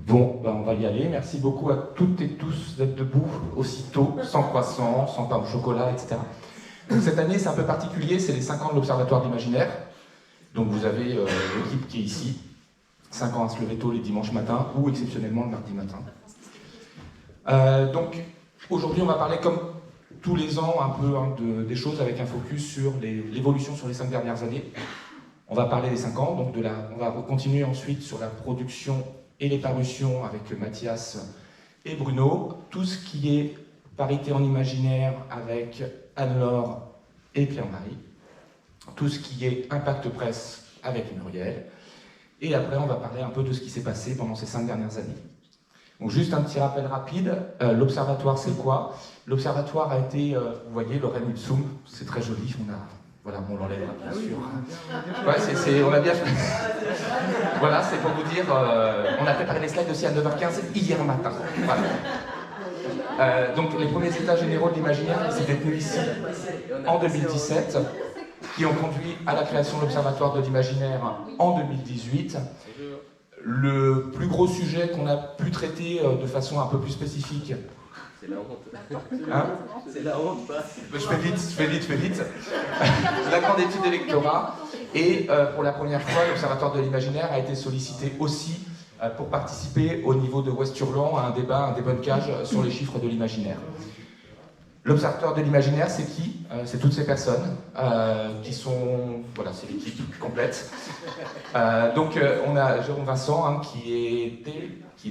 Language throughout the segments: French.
Bon, ben on va y aller. Merci beaucoup à toutes et tous d'être debout aussitôt, sans croissant, sans pain au chocolat, etc. Donc cette année, c'est un peu particulier, c'est les 5 ans de l'Observatoire de l'Imaginaire. Donc vous avez l'équipe qui est ici, 5 ans à se lever tôt les dimanches matins, ou exceptionnellement le mardi matin. Donc aujourd'hui, on va parler comme tous les ans un peu des choses avec un focus sur l'évolution sur les 5 dernières années. On va parler des 5 ans, donc on va continuer ensuite sur la production et les parutions avec Mathias et Bruno. Tout ce qui est parité en imaginaire avec Anne-Laure et Pierre-Marie. Tout ce qui est impact presse avec Muriel. Et après, on va parler un peu de ce qui s'est passé pendant ces 5 dernières années. Donc juste un petit rappel rapide, l'Observatoire c'est quoi? L'Observatoire a été, vous voyez, le Lorem Ipsum, c'est très joli, voilà, on l'enlèvera bien sûr. Ouais, on a bien fait. Voilà, c'est pour vous dire, on a préparé les slides aussi à 9h15 hier matin. Voilà. Donc les premiers états généraux de l'imaginaire qui s'étaient tenus ici en 2017, qui ont conduit à la création de l'Observatoire de l'imaginaire en 2018. Le plus gros sujet qu'on a pu traiter de façon un peu plus spécifique. C'est la honte. Hein? C'est la honte, pas. Je fais vite. La grande étude d'électorat. Et pour la première fois, l'Observatoire de l'imaginaire a été sollicité aussi pour participer au niveau de Ouest Hurlant à un débat, un débunkage sur les chiffres de l'imaginaire. L'Observatoire de l'imaginaire, c'est qui? C'est toutes ces personnes qui sont... Voilà, c'est l'équipe complète. Donc on a Jérôme Vincent qui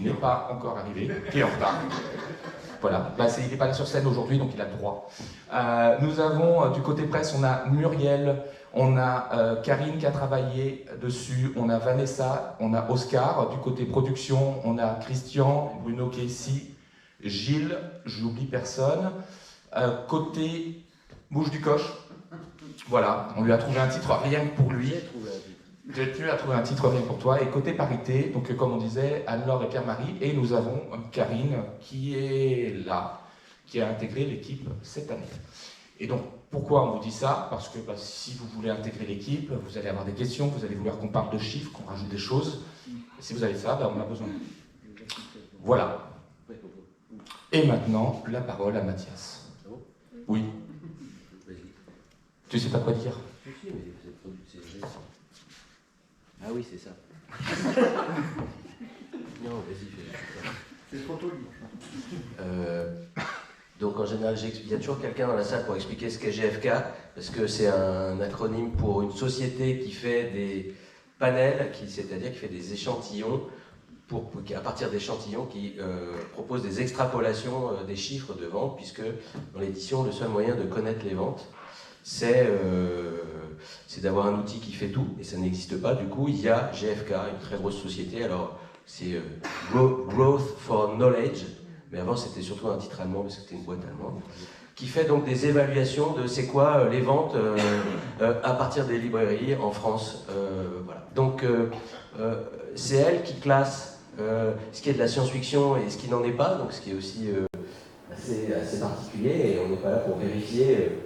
n'est pas encore arrivé, qui est en retard. Voilà, il n'est pas là sur scène aujourd'hui, donc il a le droit. Nous avons, du côté presse, on a Muriel, on a Karine qui a travaillé dessus, on a Vanessa, on a Oscar. Du côté production, on a Christian, Bruno qui est ici, Gilles, j'oublie personne. Côté Mouche du Coche, voilà, on lui a trouvé un titre rien que pour lui. Tu as trouvé un titre rien que pour toi. Et côté parité, donc comme on disait, Anne-Laure et Pierre-Marie, et nous avons Karine qui est là, qui a intégré l'équipe cette année. Et donc, pourquoi on vous dit ça? Parce que si vous voulez intégrer l'équipe, vous allez avoir des questions, vous allez vouloir qu'on parle de chiffres, qu'on rajoute des choses. Et si vous avez ça, on a besoin. Voilà. Et maintenant, la parole à Mathias. Oui. Tu sais pas quoi dire? Ah oui, c'est ça. Non, vas-y, fais. C'est trop tôt, Donc en général, il y a toujours quelqu'un dans la salle pour expliquer ce qu'est GFK, parce que c'est un acronyme pour une société qui fait des panels, c'est-à-dire qui fait des échantillons, à partir d'échantillons qui proposent des extrapolations des chiffres de vente, puisque dans l'édition, le seul moyen de connaître les ventes, c'est d'avoir un outil qui fait tout, et ça n'existe pas. Du coup, il y a GFK, une très grosse société, alors c'est Growth for Knowledge, mais avant c'était surtout un titre allemand, parce que c'était une boîte allemande, qui fait donc des évaluations de c'est quoi les ventes à partir des librairies en France. Voilà. Donc c'est elle qui classe ce qui est de la science-fiction et ce qui n'en est pas, donc ce qui est aussi assez particulier, et on n'est pas là pour vérifier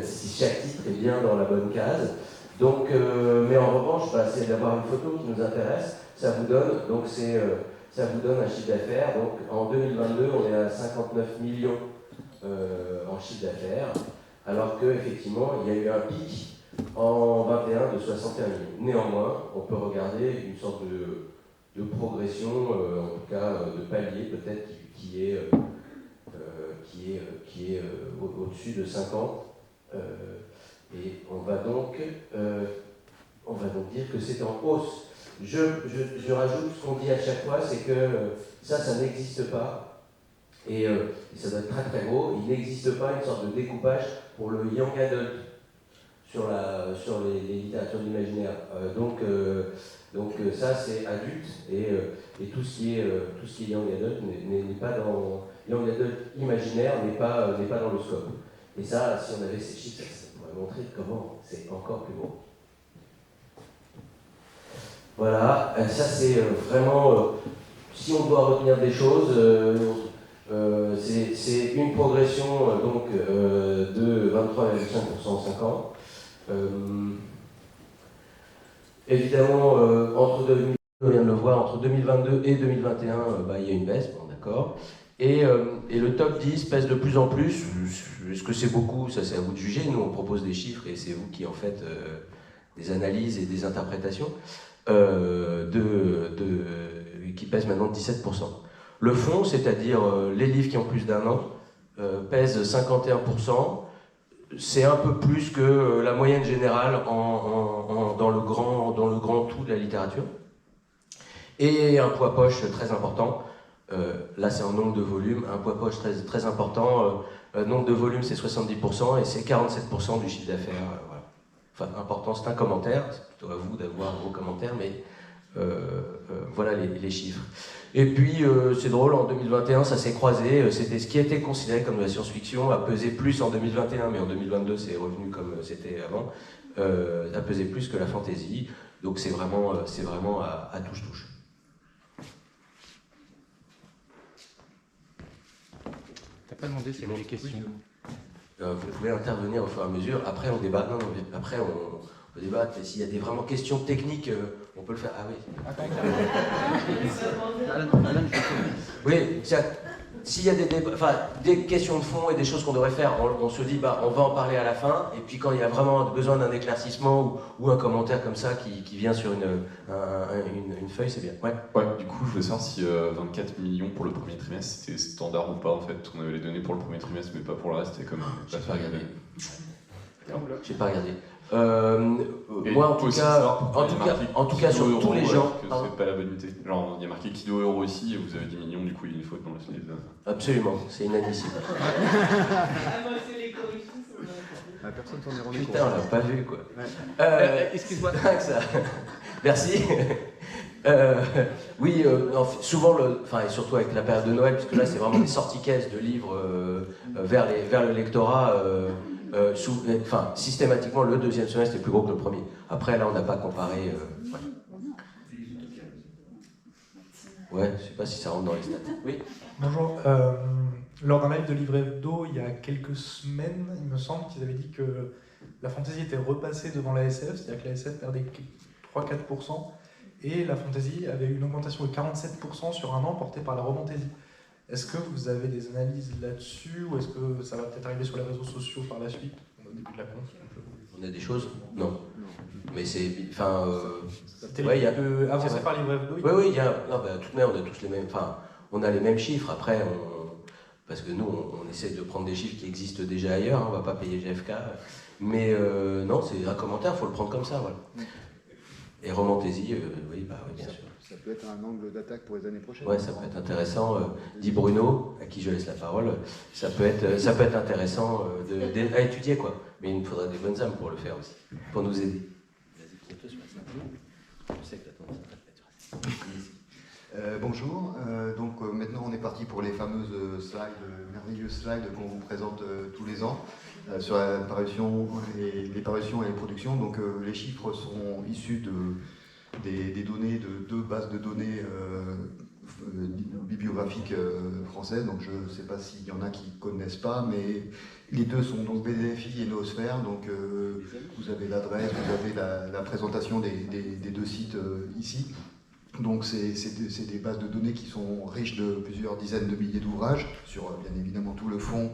si chaque titre est bien dans la bonne case. Donc, mais en revanche, c'est d'avoir une photo qui nous intéresse, ça vous donne, donc ça vous donne un chiffre d'affaires. Donc en 2022, on est à 59 millions en chiffre d'affaires, alors qu'effectivement, il y a eu un pic en 21 de 61 millions. Néanmoins, on peut regarder une sorte de progression, en tout cas de palier peut-être, qui est au-dessus de 50. Et on va donc dire que c'est en hausse. Je rajoute ce qu'on dit à chaque fois, c'est que ça n'existe pas, et ça doit être très très gros. Il n'existe pas une sorte de découpage pour le young adult sur les littératures d'imaginaire. Donc ça c'est adulte, et tout ce qui est young adult n'est pas dans young adult imaginaire, n'est pas dans le scope. Et ça, si on avait ces chiffres, ça pourrait montrer comment c'est encore plus gros. Voilà, ça c'est vraiment, si on doit retenir des choses, c'est une progression de 23,5% en 5 ans. Évidemment, entre 2000, on vient de le voit entre 2022 et 2021, il y a une baisse, bon d'accord. Et le top 10 pèse de plus en plus. Est-ce que c'est beaucoup? Ça c'est à vous de juger. Nous on propose des chiffres et c'est vous qui en faites des analyses et des interprétations qui pèsent maintenant 17%. Le fond, c'est-à-dire les livres qui ont plus d'1 an, pèse 51%. C'est un peu plus que la moyenne générale dans le grand tout de la littérature. Et un poids poche très important. Là, c'est en nombre de volumes. Un poids poche très, très important. Nombre de volumes, c'est 70% et c'est 47% du chiffre d'affaires. Voilà. Enfin, important, c'est un commentaire. C'est plutôt à vous d'avoir vos commentaires, mais voilà les chiffres. Et puis, c'est drôle, en 2021, ça s'est croisé. C'était ce qui était considéré comme de la science-fiction, a pesé plus en 2021, mais en 2022, c'est revenu comme c'était avant, a pesé plus que la fantasy. Donc, c'est vraiment à touche-touche. T'as pas demandé s'il y avait des questions? Vous pouvez intervenir au fur et à mesure. Après, on débat. Non, après, on peut débattre. Et s'il y a vraiment questions techniques, on peut le faire. Ah oui. Oui, s'il y a des questions de fond et des choses qu'on devrait faire, on se dit, on va en parler à la fin. Et puis, quand il y a vraiment besoin d'un éclaircissement ou un commentaire comme ça qui vient sur une feuille, c'est bien. Ouais. Du coup, je voulais savoir si 24 millions pour le premier trimestre, c'était standard ou pas en fait. On avait les données pour le premier trimestre, mais pas pour le reste. C'était comme. J'ai pas regardé. Moi, en tout cas, sur tous les gens. C'est pas la bonne unité. Genre, il y a marqué kilo euro ici et vous avez 10 millions, du coup, il y a une faute dans la slide. Absolument, c'est inadmissible. Personne s'en est rendu compte. Putain, on l'a pas vu quoi. Excuse-moi. Merci. Oui, souvent, et surtout avec la période de Noël, puisque là c'est vraiment des sorties-caisses de livres vers le lectorat. Systématiquement, le deuxième semestre est plus gros que le premier. Après, là, on n'a pas comparé. Ouais, je sais pas si ça rentre dans les stats. Oui. Bonjour. Lors d'un live de Livre Hebdo, il y a quelques semaines, il me semble qu'ils avaient dit que la fantasy était repassée devant la SF, c'est-à-dire que la SF perdait 3-4%, et la fantasy avait eu une augmentation de 47% sur un an portée par la romantaisie. Est-ce que vous avez des analyses là-dessus, ou est-ce que ça va peut-être arriver sur les réseaux sociaux par la suite, au début de la conf? On a des choses? Non. Mais c'est... C'était avancé par Livre Hebdo? Oui, il y a... Non, tout de même, on a tous les mêmes... on a les mêmes chiffres. Après, parce que nous, on essaie de prendre des chiffres qui existent déjà ailleurs, on ne va pas payer GFK. Mais non, c'est un commentaire, il faut le prendre comme ça, voilà. Et romantaisie, oui, bien sûr. Ça peut être un angle d'attaque pour les années prochaines. Ouais, ça peut être intéressant, dit Bruno, à qui je laisse la parole. Ça peut être intéressant à étudier, quoi. Mais il nous faudra des bonnes âmes pour le faire aussi, pour nous aider. Je sais que tu as tendance à t'intéresser. Bonjour, donc maintenant on est parti pour les fameuses merveilleuses slides qu'on vous présente tous les ans sur la parution, les parutions et les productions. Donc les chiffres sont issus des données de 2 bases de données bibliographiques françaises. Donc je ne sais pas s'il y en a qui ne connaissent pas, mais les deux sont donc BDFI et Noosphère. Donc vous avez l'adresse, vous avez la présentation des 2 sites ici. Donc c'est des bases de données qui sont riches de plusieurs dizaines de milliers d'ouvrages sur bien évidemment tout le fond,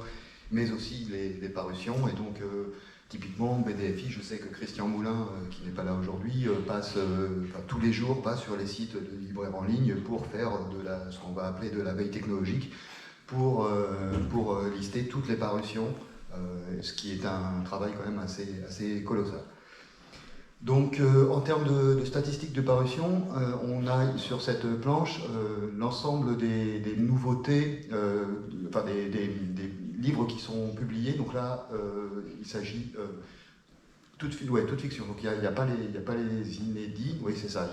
mais aussi les parutions. Et donc typiquement BDFI, je sais que Christian Moulin, qui n'est pas là aujourd'hui, passe tous les jours sur les sites de libraires en ligne pour faire ce qu'on va appeler de la veille technologique, pour lister toutes les parutions, ce qui est un travail quand même assez colossal. Donc en termes de statistiques de parution, on a sur cette planche l'ensemble des nouveautés, des livres qui sont publiés. Donc là, il s'agit toute fiction. Donc il n'y a pas les inédits. Oui, c'est ça.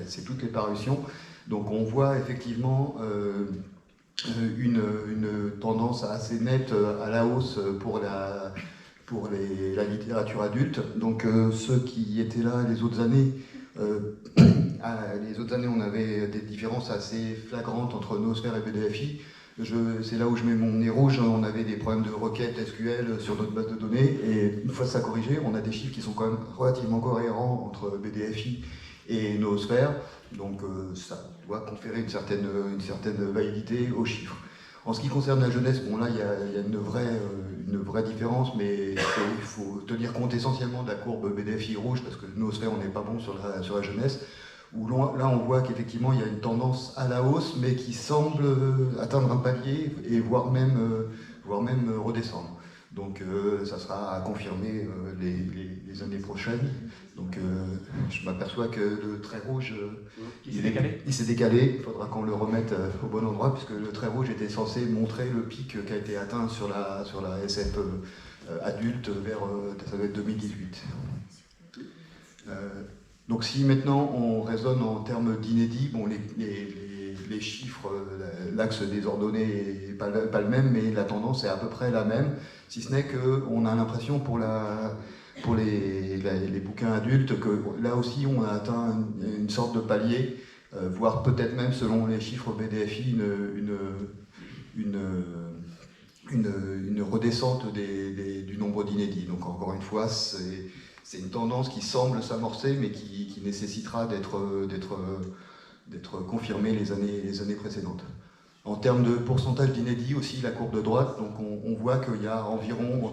C'est toutes les parutions. Donc on voit effectivement une tendance assez nette à la hausse pour la littérature adulte. Donc ceux qui étaient là les autres années, on avait des différences assez flagrantes entre Noosphère et BDFI. C'est là où je mets mon nez rouge. On avait des problèmes de requête SQL sur notre base de données, et une fois ça corrigé, on a des chiffres qui sont quand même relativement cohérents entre BDFI et noosphère. Donc ça doit conférer une certaine validité aux chiffres. En ce qui concerne la jeunesse, bon là il y a une vraie différence, mais il faut tenir compte essentiellement de la courbe BDFI rouge, parce que noosphère on n'est pas bon sur la jeunesse, où là on voit qu'effectivement il y a une tendance à la hausse, mais qui semble atteindre un palier, et voire même redescendre. Donc ça sera à confirmer les années prochaines. Donc je m'aperçois que le trait rouge, il s'est décalé. Il faudra qu'on le remette au bon endroit, puisque le trait rouge était censé montrer le pic qui a été atteint sur la SF adulte vers ça doit être 2018. Donc si maintenant on raisonne en termes d'inédit, bon, les chiffres, l'axe désordonné n'est pas le même, mais la tendance est à peu près la même, si ce n'est qu'on a l'impression pour les bouquins adultes que là aussi on a atteint une sorte de palier, voire peut-être même selon les chiffres BDFI une redescente du nombre d'inédits. Donc encore une fois, c'est une tendance qui semble s'amorcer, mais qui nécessitera d'être confirmée les années précédentes. En termes de pourcentage d'inédits aussi, la courbe de droite, donc on voit qu'il y a environ,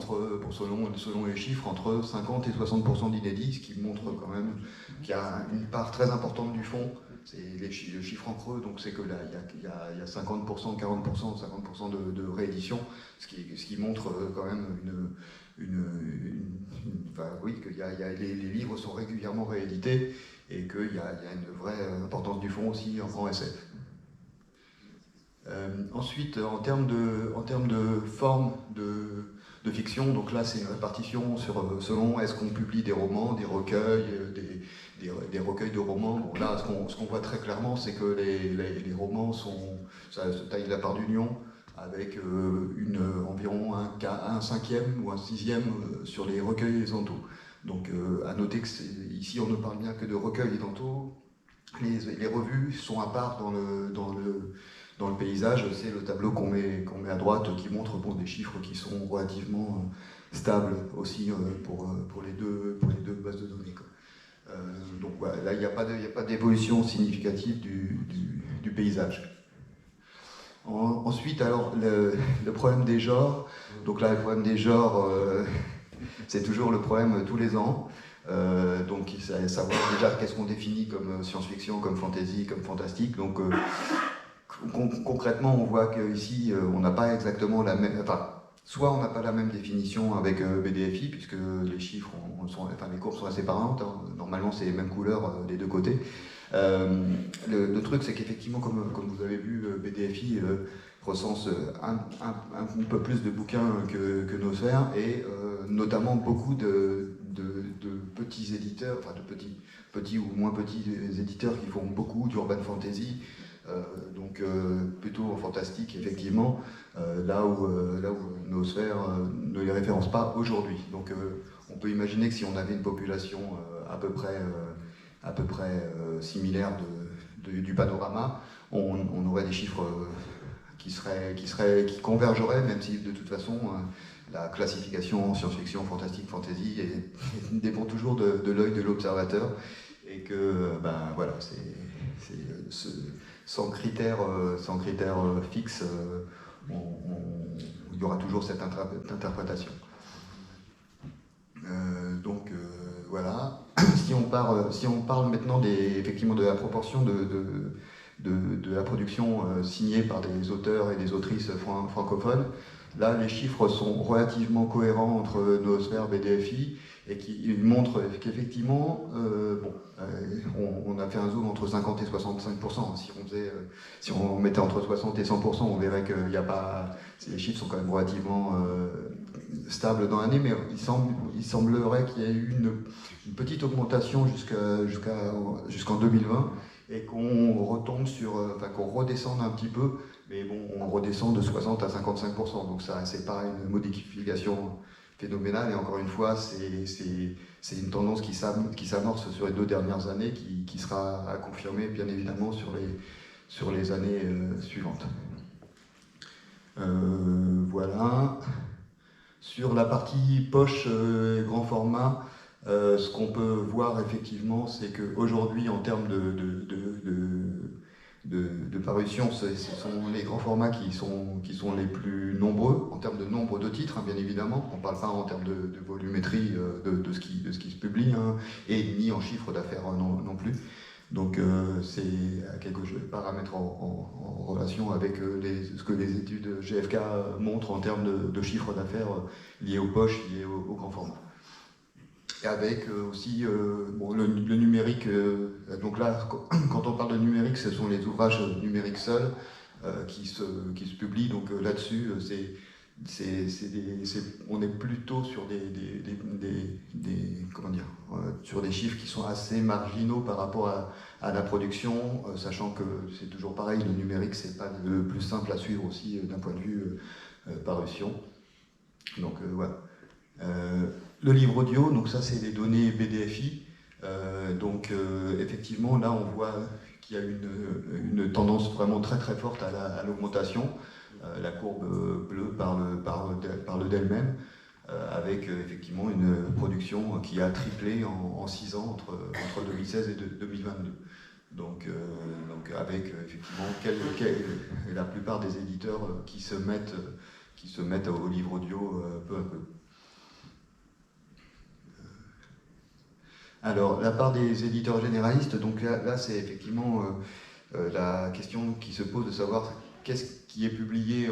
selon les chiffres, entre 50 et 60% d'inédits, ce qui montre quand même qu'il y a une part très importante du fond. C'est le chiffre en creux, donc c'est que là, il y a 50%, 40%, 50% de réédition, ce qui montre quand même oui, que les livres sont régulièrement réédités et qu'il y a une vraie importance du fond aussi en SF. Ensuite, en termes de forme de fiction, donc là c'est une répartition selon est-ce qu'on publie des romans, des recueils, des recueils de romans. Bon, là, ce qu'on voit très clairement, c'est que les romans ça se taille la part d'union, avec environ un cinquième ou un sixième sur les recueils édentaux. Donc à noter que ici on ne parle bien que de recueils édentaux. Les revues sont à part dans le paysage. C'est le tableau qu'on met à droite qui montre des chiffres qui sont relativement stables aussi pour les deux bases de données, quoi. Donc voilà, là il n'y a pas d'évolution significative du paysage. Ensuite, alors, le problème des genres. Donc là, le problème des genres, c'est toujours le problème tous les ans. Donc, savoir déjà qu'est-ce qu'on définit comme science-fiction, comme fantasy, comme fantastique. Donc, concrètement, on voit qu'ici, on n'a pas exactement la même... Enfin, soit on n'a pas la même définition avec BDFI, puisque les chiffres, les courbes sont assez parentes. Hein. Normalement, c'est les mêmes couleurs des deux côtés. Le truc, c'est qu'effectivement, comme vous avez vu, BDFI recense un peu plus de bouquins que noosphère, et notamment beaucoup de petits éditeurs, enfin de petits ou moins petits éditeurs qui font beaucoup d'urban fantasy, donc plutôt en fantastique effectivement, là où noosphère ne les référence pas aujourd'hui. Donc on peut imaginer que si on avait une population à peu près similaire du panorama, on aurait des chiffres qui convergeraient, même si de toute façon la classification en science-fiction, fantastique, fantasy dépend toujours de l'œil de l'observateur, et que voilà, sans critères fixes, il y aura toujours cette interprétation. Donc voilà. Si on parle maintenant effectivement de la proportion de la production signée par des auteurs et des autrices francophones, là les chiffres sont relativement cohérents entre noosphère, BDFI, et qui montrent qu'effectivement, on a fait un zoom entre 50 et 65%. Si on mettait entre 60 et 100%, on verrait que les chiffres sont quand même relativement stables dans l'année, mais il semblerait qu'il y ait eu une petite augmentation jusqu'en 2020, et qu'on retombe qu'on redescende un petit peu, mais bon, on redescend de 60 à 55%, donc ça, c'est pas une modification phénoménale, et encore une fois, c'est une tendance qui s'amorce sur les 2 dernières années, qui sera à confirmer, bien évidemment, sur les années suivantes. Voilà. Sur la partie poche grand format, Ce qu'on peut voir effectivement, c'est qu'aujourd'hui, en termes de parution, ce sont les grands formats qui sont les plus nombreux, en termes de nombre de titres, hein, bien évidemment. On ne parle pas en termes de volumétrie de ce qui se publie, hein, et ni en chiffre d'affaires non plus. Donc c'est quelque chose à mettre en relation avec ce que les études GfK montrent en termes de chiffre d'affaires liés aux poches, liés au grand format. Et avec aussi bon, le numérique, donc là, quand on parle de numérique, ce sont les ouvrages numériques seuls qui se publient. Donc là-dessus, on est plutôt sur comment dire, sur des chiffres qui sont assez marginaux par rapport à la production, sachant que c'est toujours pareil, le numérique, c'est pas le plus simple à suivre aussi d'un point de vue parution. Donc voilà. Le livre audio, donc ça c'est les données BDFI. Effectivement, là on voit qu'il y a une tendance vraiment très très forte à l'augmentation. La courbe bleue parle d'elle-même, avec effectivement une production qui a triplé en 6 ans entre 2016 et 2022. Donc avec effectivement la plupart des éditeurs qui se mettent au livre audio peu à peu. Alors, la part des éditeurs généralistes, donc là c'est effectivement la question qui se pose de savoir qu'est-ce qui est publié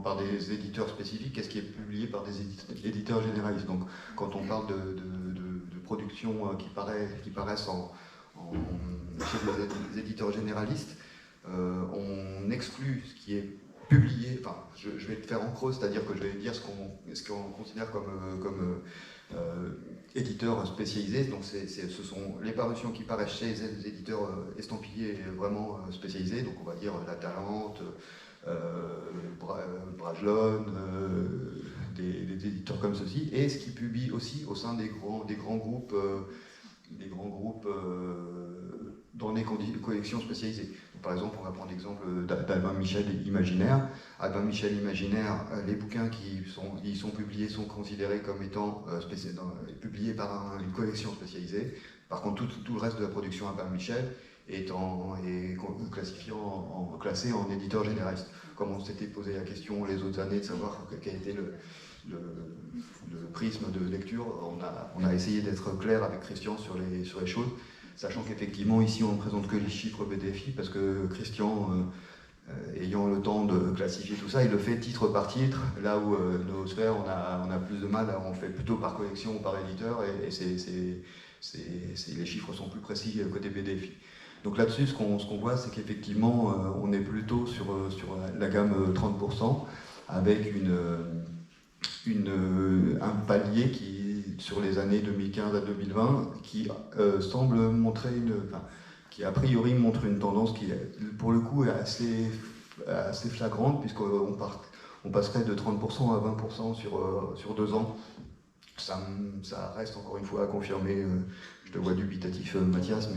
par des éditeurs spécifiques, qu'est-ce qui est publié par des éditeurs généralistes. Donc, quand on parle de productions qui paraissent chez des éditeurs généralistes, on exclut ce qui est publié, enfin, je vais le faire en creux, c'est-à-dire que je vais dire ce qu'on considère comme éditeurs spécialisés. Donc ce sont les parutions qui paraissent chez les éditeurs estampillés vraiment spécialisés, donc on va dire La Talente, Brajlon, des éditeurs comme ceci, et ce qui publie aussi au sein des grands groupes dans des collections spécialisées. Donc, par exemple, on va prendre l'exemple d'Albin Michel Imaginaire. Albin Michel Imaginaire, les bouquins qui sont publiés sont considérés comme étant publiés par une collection spécialisée. Par contre, tout le reste de la production Albin Michel est classé en éditeur généraliste. Comme on s'était posé la question les autres années de savoir quel était le prisme de lecture, on a essayé d'être clair avec Christian sur les choses, sachant qu'effectivement ici on ne présente que les chiffres BDFI, parce que Christian, ayant le temps de classifier tout ça, il le fait titre par titre, là où Noosphère on a plus de mal, on fait plutôt par collection ou par éditeur, et les chiffres sont plus précis côté BDFI. Donc là-dessus, ce qu'on voit, c'est qu'effectivement, on est plutôt sur la gamme 30%, avec un palier qui, sur les années 2015 à 2020, qui semble montrer qui a priori montre une tendance qui, pour le coup, est assez flagrante, puisqu'on passerait de 30% à 20% sur 2 ans. Ça reste encore une fois à confirmer. Je te vois dubitatif, Mathias,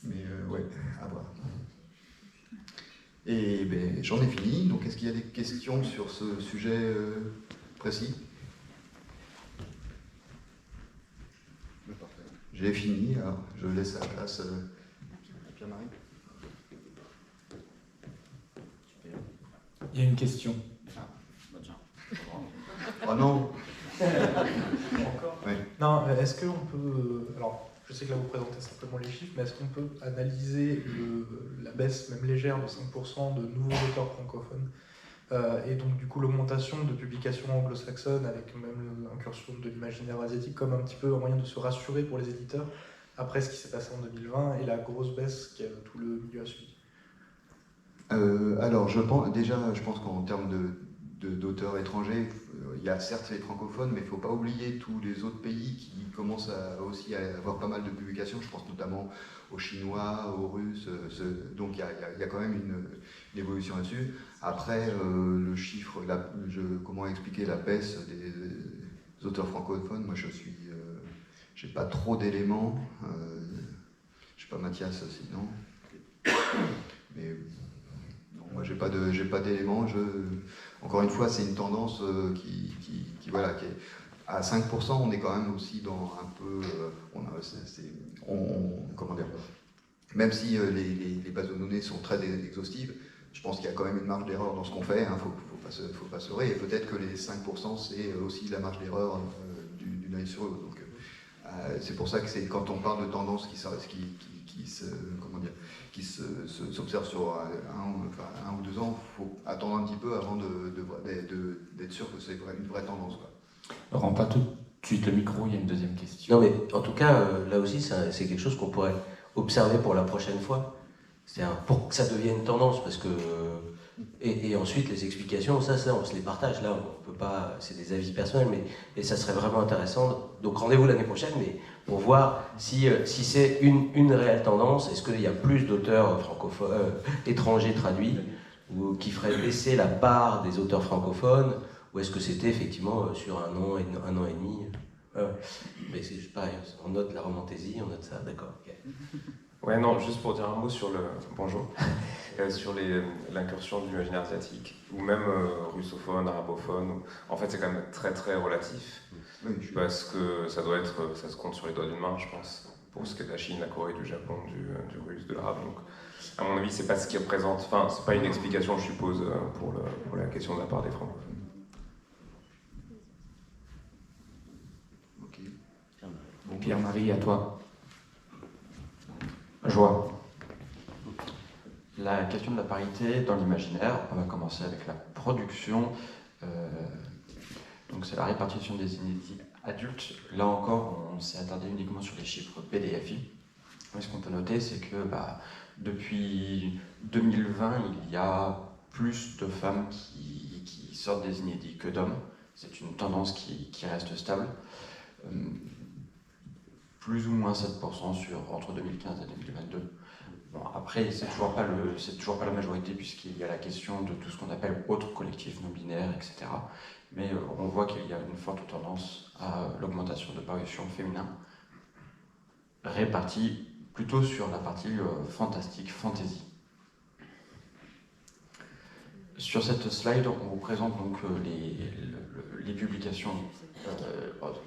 mais ouais, à voir. Et ben, j'en ai fini. Donc, est-ce qu'il y a des questions sur ce sujet précis? J'ai fini, alors je laisse la place à Pierre-Marie. Il y a une question. Oh non. Encore. Oui. Non, est-ce qu'on peut... Alors, je sais que là vous présentez simplement les chiffres, mais est-ce qu'on peut analyser la baisse, même légère, de 5% de nouveaux auteurs francophones et donc du coup l'augmentation de publications anglo-saxonnes avec même l'incursion de l'imaginaire asiatique comme un petit peu un moyen de se rassurer pour les éditeurs après ce qui s'est passé en 2020 et la grosse baisse que tout le milieu a subi? Alors je pense qu'en termes d'auteurs étrangers, il y a certes les francophones, mais il ne faut pas oublier tous les autres pays qui commencent aussi à avoir pas mal de publications. Je pense notamment aux Chinois, aux Russes, donc il y a quand même une évolution là-dessus. Après, le chiffre, comment expliquer la baisse des auteurs francophones? Moi j'ai pas trop d'éléments, je sais pas Mathias sinon, mais non, moi j'ai pas d'éléments. Encore une fois, c'est une tendance qui À 5%, on est quand même aussi dans un peu... comment dire, même si les bases de données sont très exhaustives, je pense qu'il y a quand même une marge d'erreur dans ce qu'on fait, hein, faut pas se leurrer, et peut-être que les 5% c'est aussi la marge d'erreur d'une année sur l'autre. Donc c'est pour ça que c'est quand on parle de tendance qui s'observe sur un ou 2 ans, il faut attendre un petit peu avant d'être sûr que c'est une vraie tendance, quoi. Rends pas tout de suite le micro, il y a une deuxième question. Non mais en tout cas, là aussi, c'est quelque chose qu'on pourrait observer pour la prochaine fois. Pour que ça devienne une tendance, parce que... Et ensuite, les explications, ça, on se les partage. Là, on peut pas... C'est des avis personnels, et ça serait vraiment intéressant. Donc rendez-vous l'année prochaine, mais pour voir si c'est une réelle tendance. Est-ce qu'il y a plus d'auteurs francophones, étrangers traduits, ou qui feraient baisser la part des auteurs francophones, ou est-ce que c'était effectivement sur un an et demi? Mais c'est pareil, on note la romantaisie, on note ça, d'accord. Okay. Ouais, non, juste pour dire un mot sur bonjour, sur l'incursion de l'imaginaire asiatique, ou même russophone, arabophone. En fait, c'est quand même très très relatif, parce que ça se compte sur les doigts d'une main, je pense, pour ce qui est de la Chine, la Corée, du Japon, du russe, de l'arabe. Donc, à mon avis, c'est pas ce qui représente. Enfin, c'est pas une explication, je suppose, pour la question de la part des francophones. Ok. Pierre-Marie, à toi. Joie. La question de la parité dans l'imaginaire, on va commencer avec la production. Donc c'est la répartition des inédits adultes. Là encore, on s'est attardé uniquement sur les chiffres BDFI. Mais ce qu'on peut noter, c'est que depuis 2020, il y a plus de femmes qui sortent des inédits que d'hommes. C'est une tendance qui reste stable. Plus ou moins 7% entre 2015 et 2022. Bon, après, c'est toujours pas la majorité, puisqu'il y a la question de tout ce qu'on appelle autres collectifs non binaires, etc. Mais on voit qu'il y a une forte tendance à l'augmentation de parutions féminins, réparties plutôt sur la partie fantastique, fantasy. Sur cette slide, on vous présente donc les publications,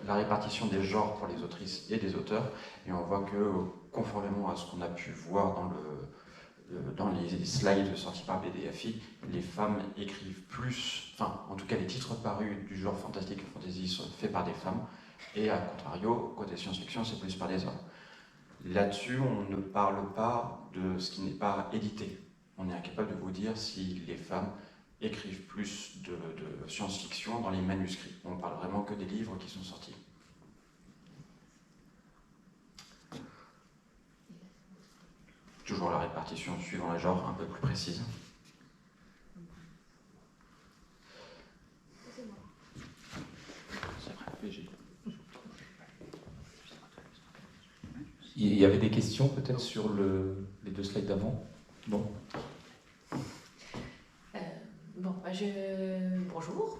la répartition des genres pour les autrices et les auteurs, et on voit que, conformément à ce qu'on a pu voir dans les slides sortis par BDFI, les femmes écrivent plus, enfin, en tout cas les titres parus du genre fantastique et fantasy sont faits par des femmes, et à contrario, côté science-fiction, c'est plus par des hommes. Là-dessus, on ne parle pas de ce qui n'est pas édité. On est incapable de vous dire si les femmes écrivent plus de science-fiction dans les manuscrits. On parle vraiment que des livres qui sont sortis. Toujours la répartition suivant les genres un peu plus précise. Il y avait des questions peut-être sur les 2 slides d'avant? Non. Bonjour.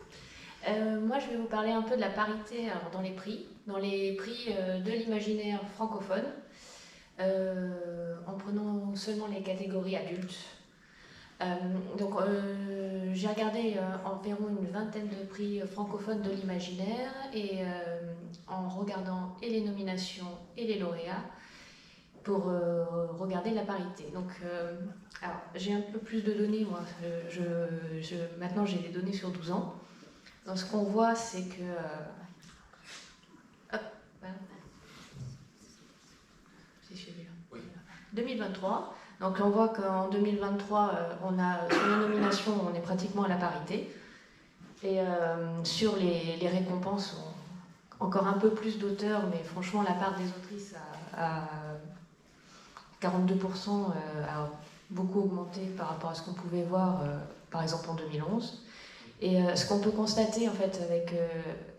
Moi, je vais vous parler un peu de la parité dans les prix de l'imaginaire francophone, en prenant seulement les catégories adultes. J'ai regardé environ une vingtaine de prix francophones de l'imaginaire, et en regardant et les nominations et les lauréats, pour regarder la parité. Donc, alors, j'ai un peu plus de données, moi. Maintenant, j'ai des données sur 12 ans. Donc, ce qu'on voit, c'est que... voilà. C'est celui-là. Oui. 2023. Donc, on voit qu'en 2023, sur les nominations, on est pratiquement à la parité. Et sur les récompenses, encore un peu plus d'auteurs, mais franchement, la part des autrices a 42% a beaucoup augmenté par rapport à ce qu'on pouvait voir, par exemple, en 2011. Et ce qu'on peut constater, en fait,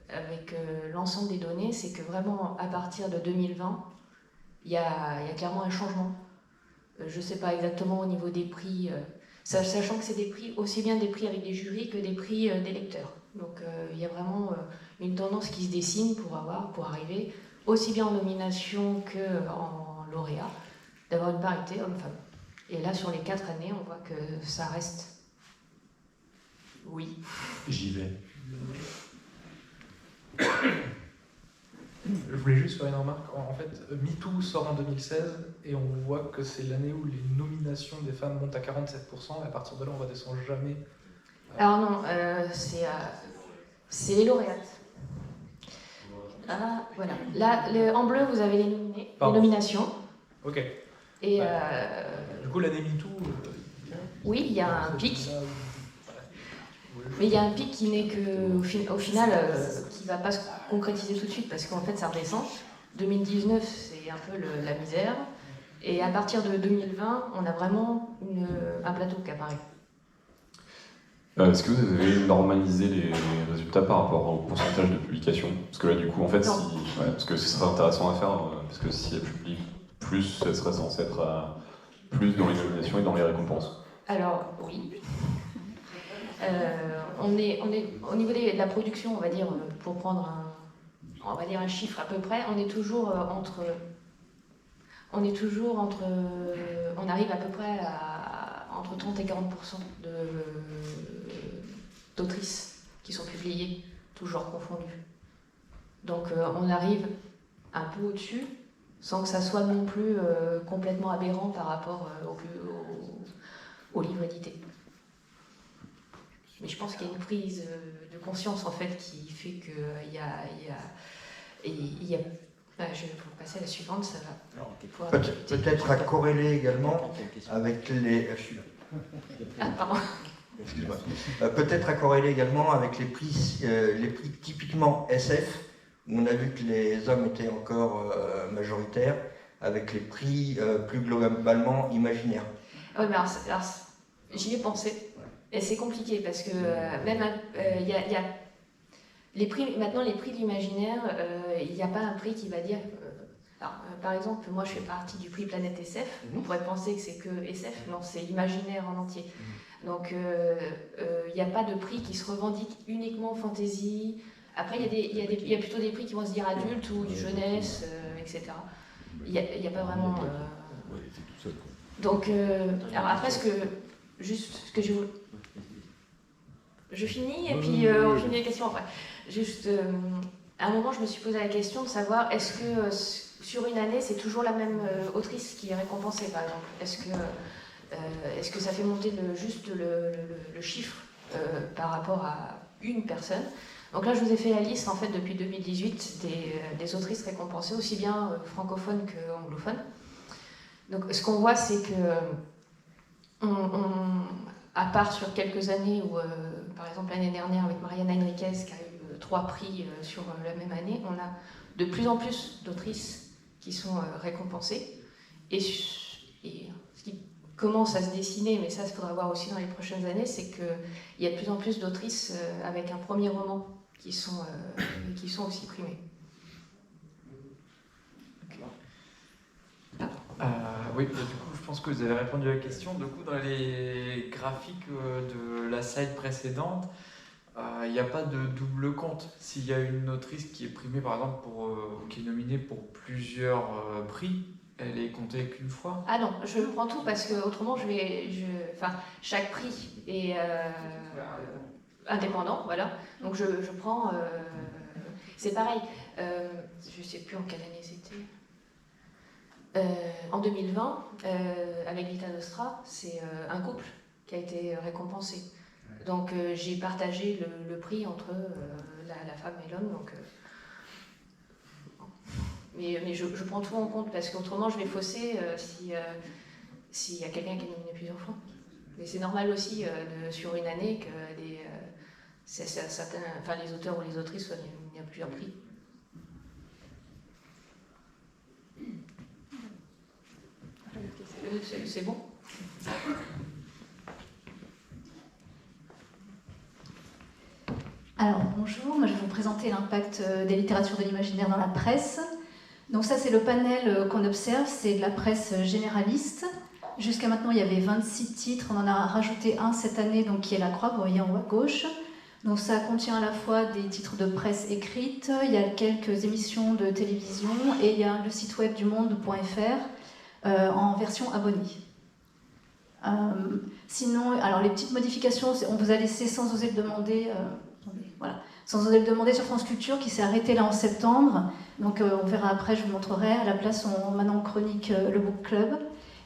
avec l'ensemble des données, c'est que vraiment, à partir de 2020, il y a clairement un changement. Je ne sais pas exactement au niveau des prix, sachant que c'est des prix, aussi bien des prix avec des jurys que des prix des lecteurs. Donc il y a vraiment une tendance qui se dessine pour arriver aussi bien en nomination qu'en lauréat, d'avoir une parité homme-femme. Et là, sur les 4 années, on voit que ça reste... Oui. J'y vais. Je voulais juste faire une remarque. En fait, MeToo sort en 2016 et on voit que c'est l'année où les nominations des femmes montent à 47%. Et à partir de là, on redescend jamais. Alors non, c'est les lauréates. Ah, voilà. Là, en bleu, vous avez les nominations. Ok. Et du coup, l'année MeToo. oui, il y a un pic. Mais il y a un pic qui n'est au final, qui ne va pas se concrétiser tout de suite parce qu'en fait, ça redescend. 2019, c'est un peu la misère. Et à partir de 2020, on a vraiment un plateau qui apparaît. Est-ce que vous avez normalisé les résultats par rapport au pourcentage de publication? Parce que là, du coup, en fait, parce que ce serait intéressant à faire, parce que si elle publie plus, ça serait censé être plus dans les nominations et dans les récompenses. Alors, oui. On est au niveau de la production, on va dire, pour prendre un chiffre à peu près, on arrive à peu près entre 30 et 40% d'autrices qui sont publiées, toujours confondues. Donc on arrive un peu au-dessus, sans que ça soit non plus complètement aberrant par rapport au livre édité. Mais je pense qu'il y a une prise de conscience en fait qui fait qu'il y a je vais vous passer à la suivante, ça va. Peut-être à corréler également avec les. Ah, pardon. Excuse-moi. Peut-être à corréler également avec les prix typiquement SF, où on a vu que les hommes étaient encore majoritaires, avec les prix plus globalement imaginaires. Oui, mais alors j'y ai pensé. Et c'est compliqué parce que même il y a les prix, maintenant les prix de l'imaginaire, il n'y a pas un prix qui va dire. Par exemple, moi je fais partie du prix Planète SF. On pourrait penser que c'est que SF, non, c'est imaginaire en entier. Donc il n'y a pas de prix qui se revendique uniquement fantasy. Après il y a plutôt des prix qui vont se dire adultes ou jeunesse, etc. Il n'y a pas vraiment. Donc alors après ce que je finis et puis on finit les questions après. Juste, à un moment, je me suis posé la question de savoir est-ce que sur une année, c'est toujours la même autrice qui est récompensée, par exemple. Est-ce que ça fait monter juste le chiffre par rapport à une personne? Donc là, je vous ai fait la liste, en fait, depuis 2018, des autrices récompensées, aussi bien francophones qu'anglophones. Donc ce qu'on voit, c'est que à part sur quelques années où, par exemple l'année dernière avec Mariana Enriquez qui a eu 3 prix sur la même année, on a de plus en plus d'autrices qui sont récompensées. Et ce qui commence à se dessiner, mais ça il faudra voir aussi dans les prochaines années, c'est qu'il y a de plus en plus d'autrices avec un premier roman qui sont aussi primées. Oui, du coup, je pense que vous avez répondu à la question. Du coup, dans les graphiques de la slide précédente, il n'y a pas de double compte. S'il y a une autrice qui est primée, par exemple, qui est nominée pour plusieurs prix, elle est comptée qu'une fois? Ah non, je prends tout parce que autrement, chaque prix est indépendant, voilà. Donc je prends. C'est pareil. Je ne sais plus en quelle année c'était. En 2020, avec Vita Nostra, c'est un couple qui a été récompensé. Donc j'ai partagé le prix entre la femme et l'homme. Donc, mais je prends tout en compte parce qu'autrement je vais fausser s'il y a quelqu'un qui a nominé plusieurs fois. Mais c'est normal aussi sur une année que les auteurs ou les autrices soient nominés à plusieurs prix. C'est bon. Alors bonjour, moi je vais vous présenter l'impact des littératures de l'imaginaire dans la presse. Donc ça c'est le panel qu'on observe, c'est de la presse généraliste. Jusqu'à maintenant il y avait 26 titres, on en a rajouté un cette année donc qui est La Croix, vous voyez en haut à gauche. Donc ça contient à la fois des titres de presse écrite, il y a quelques émissions de télévision et il y a le site web du monde.fr en version abonnée. Sinon, alors les petites modifications, on vous a laissé Sans oser le demander, voilà, Sans oser le demander sur France Culture qui s'est arrêté là en septembre, Donc on verra après, je vous montrerai. À la place, maintenant on chronique le Book Club.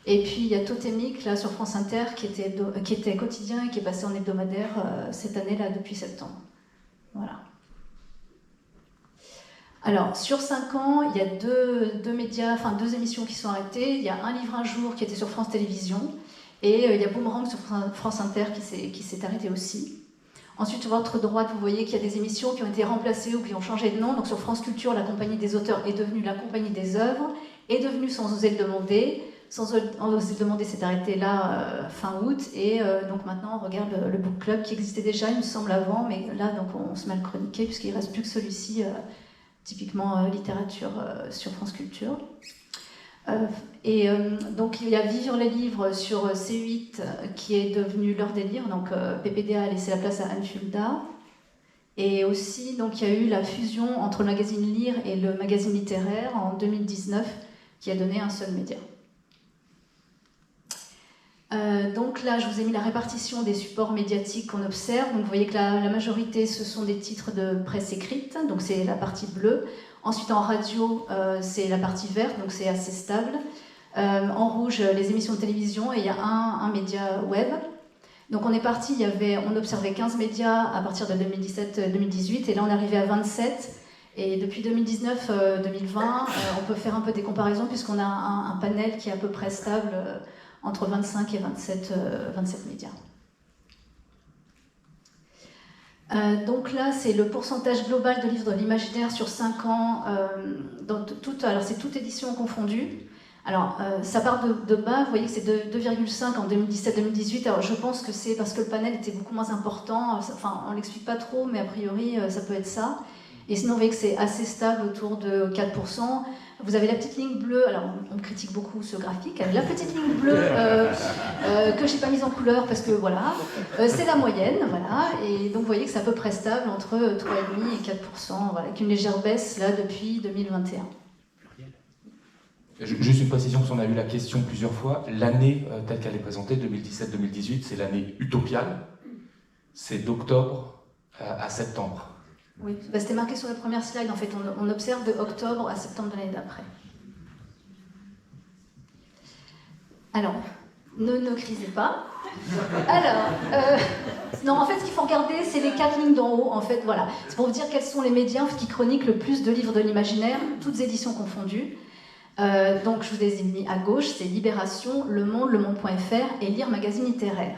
Et puis il y a Totémique là sur France Inter qui était quotidien et qui est passé en hebdomadaire cette année là depuis septembre. Voilà. Alors sur 5 ans, il y a deux médias, enfin 2 émissions qui sont arrêtées. Il y a Un livre un jour qui était sur France Télévisions et il y a Boomerang sur France Inter qui s'est arrêté aussi. Ensuite, sur votre droite, vous voyez qu'il y a des émissions qui ont été remplacées ou qui ont changé de nom. Donc sur France Culture, la Compagnie des auteurs est devenue la Compagnie des œuvres, est devenue Sans oser le demander. Sans oser le demander s'est arrêté là fin août et donc maintenant on regarde le Book Club qui existait déjà il me semble avant, mais là donc on se met à le chroniquer puisqu'il ne reste plus que celui-ci, typiquement littérature sur France Culture. Donc il y a Vivre les livres sur C8 qui est devenu L'heure des livres, donc PPDA a laissé la place à Anne Fulda. Et aussi donc il y a eu la fusion entre le magazine Lire et le magazine littéraire en 2019 qui a donné un seul média. Donc là, je vous ai mis la répartition des supports médiatiques qu'on observe. Donc vous voyez que la majorité, ce sont des titres de presse écrite, donc c'est la partie bleue. Ensuite, en radio, c'est la partie verte, donc c'est assez stable. En rouge, les émissions de télévision, et il y a un média web. Donc on est parti, on observait 15 médias à partir de 2017-2018, et là on est arrivé à 27. Et depuis 2019-2020, on peut faire un peu des comparaisons, puisqu'on a un panel qui est à peu près stable entre 25 et 27 médias. Donc là, c'est le pourcentage global de livres de l'imaginaire sur 5 ans, alors c'est toute édition confondue. Alors, ça part de bas, vous voyez que c'est 2,5 en 2017-2018. Alors, je pense que c'est parce que le panel était beaucoup moins important. Enfin, on ne l'explique pas trop, mais a priori, ça peut être ça. Et sinon, vous voyez que c'est assez stable, autour de 4%. Vous avez la petite ligne bleue, alors on critique beaucoup ce graphique, la petite ligne bleue que je n'ai pas mise en couleur parce que voilà, c'est la moyenne, voilà, et donc vous voyez que c'est à peu près stable entre 3,5 et 4%, voilà, avec une légère baisse là depuis 2021. Juste une précision, parce qu'on a eu la question plusieurs fois, l'année telle qu'elle est présentée, 2017-2018, c'est l'année utopiale, c'est d'octobre à septembre. Oui, c'était marqué sur la première slide, en fait, on observe de octobre à septembre de l'année d'après. Alors, ne crisez pas. Alors, non, en fait, ce qu'il faut regarder, c'est les 4 lignes d'en haut, en fait, voilà. C'est pour vous dire quels sont les médias qui chroniquent le plus de livres de l'imaginaire, toutes éditions confondues. Donc, je vous les ai mis à gauche, c'est Libération, Le Monde, lemonde.fr et Lire Magazine Littéraire.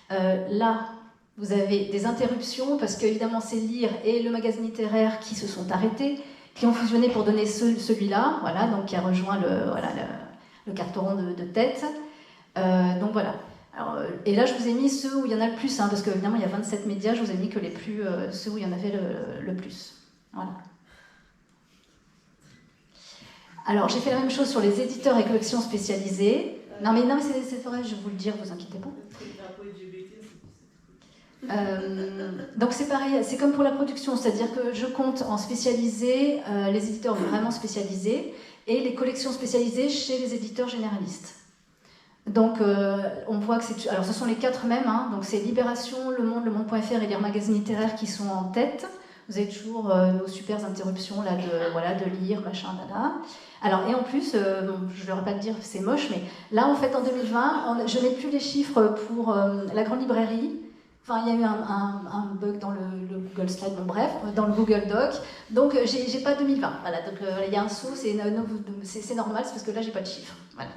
Là, vous avez des interruptions, parce qu'évidemment, c'est Lire et le magazine littéraire qui se sont arrêtés, qui ont fusionné pour donner celui-là, voilà, donc qui a rejoint le carton de tête. Donc voilà. Alors, et là, je vous ai mis ceux où il y en a le plus, hein, parce qu'évidemment, il y a 27 médias, je vous ai mis que les plus, ceux où il y en avait le plus. Voilà. Alors, j'ai fait la même chose sur les éditeurs et collections spécialisées. Non, mais c'est vrai, je vais vous le dire, vous inquiétez pas. Donc c'est pareil, c'est comme pour la production, c'est-à-dire que je compte en spécialisé les éditeurs vraiment spécialisés et les collections spécialisées chez les éditeurs généralistes. Donc on voit que c'est... Alors ce sont les 4 mêmes, hein, donc c'est Libération, Le Monde, lemonde.fr et Lire Magazine Littéraire qui sont en tête. Vous avez toujours nos super interruptions là, de lire, machin, dada. Alors, et en plus, je ne leur ai pas de dire c'est moche, mais là en fait en 2020, je n'ai plus les chiffres pour la grande librairie. Enfin, il y a eu un bug dans le Google Slide, bon bref, dans le Google Doc. Donc, j'ai pas 2020. Voilà, donc il y a un saut, c'est normal, c'est parce que là, j'ai pas de chiffres. Voilà.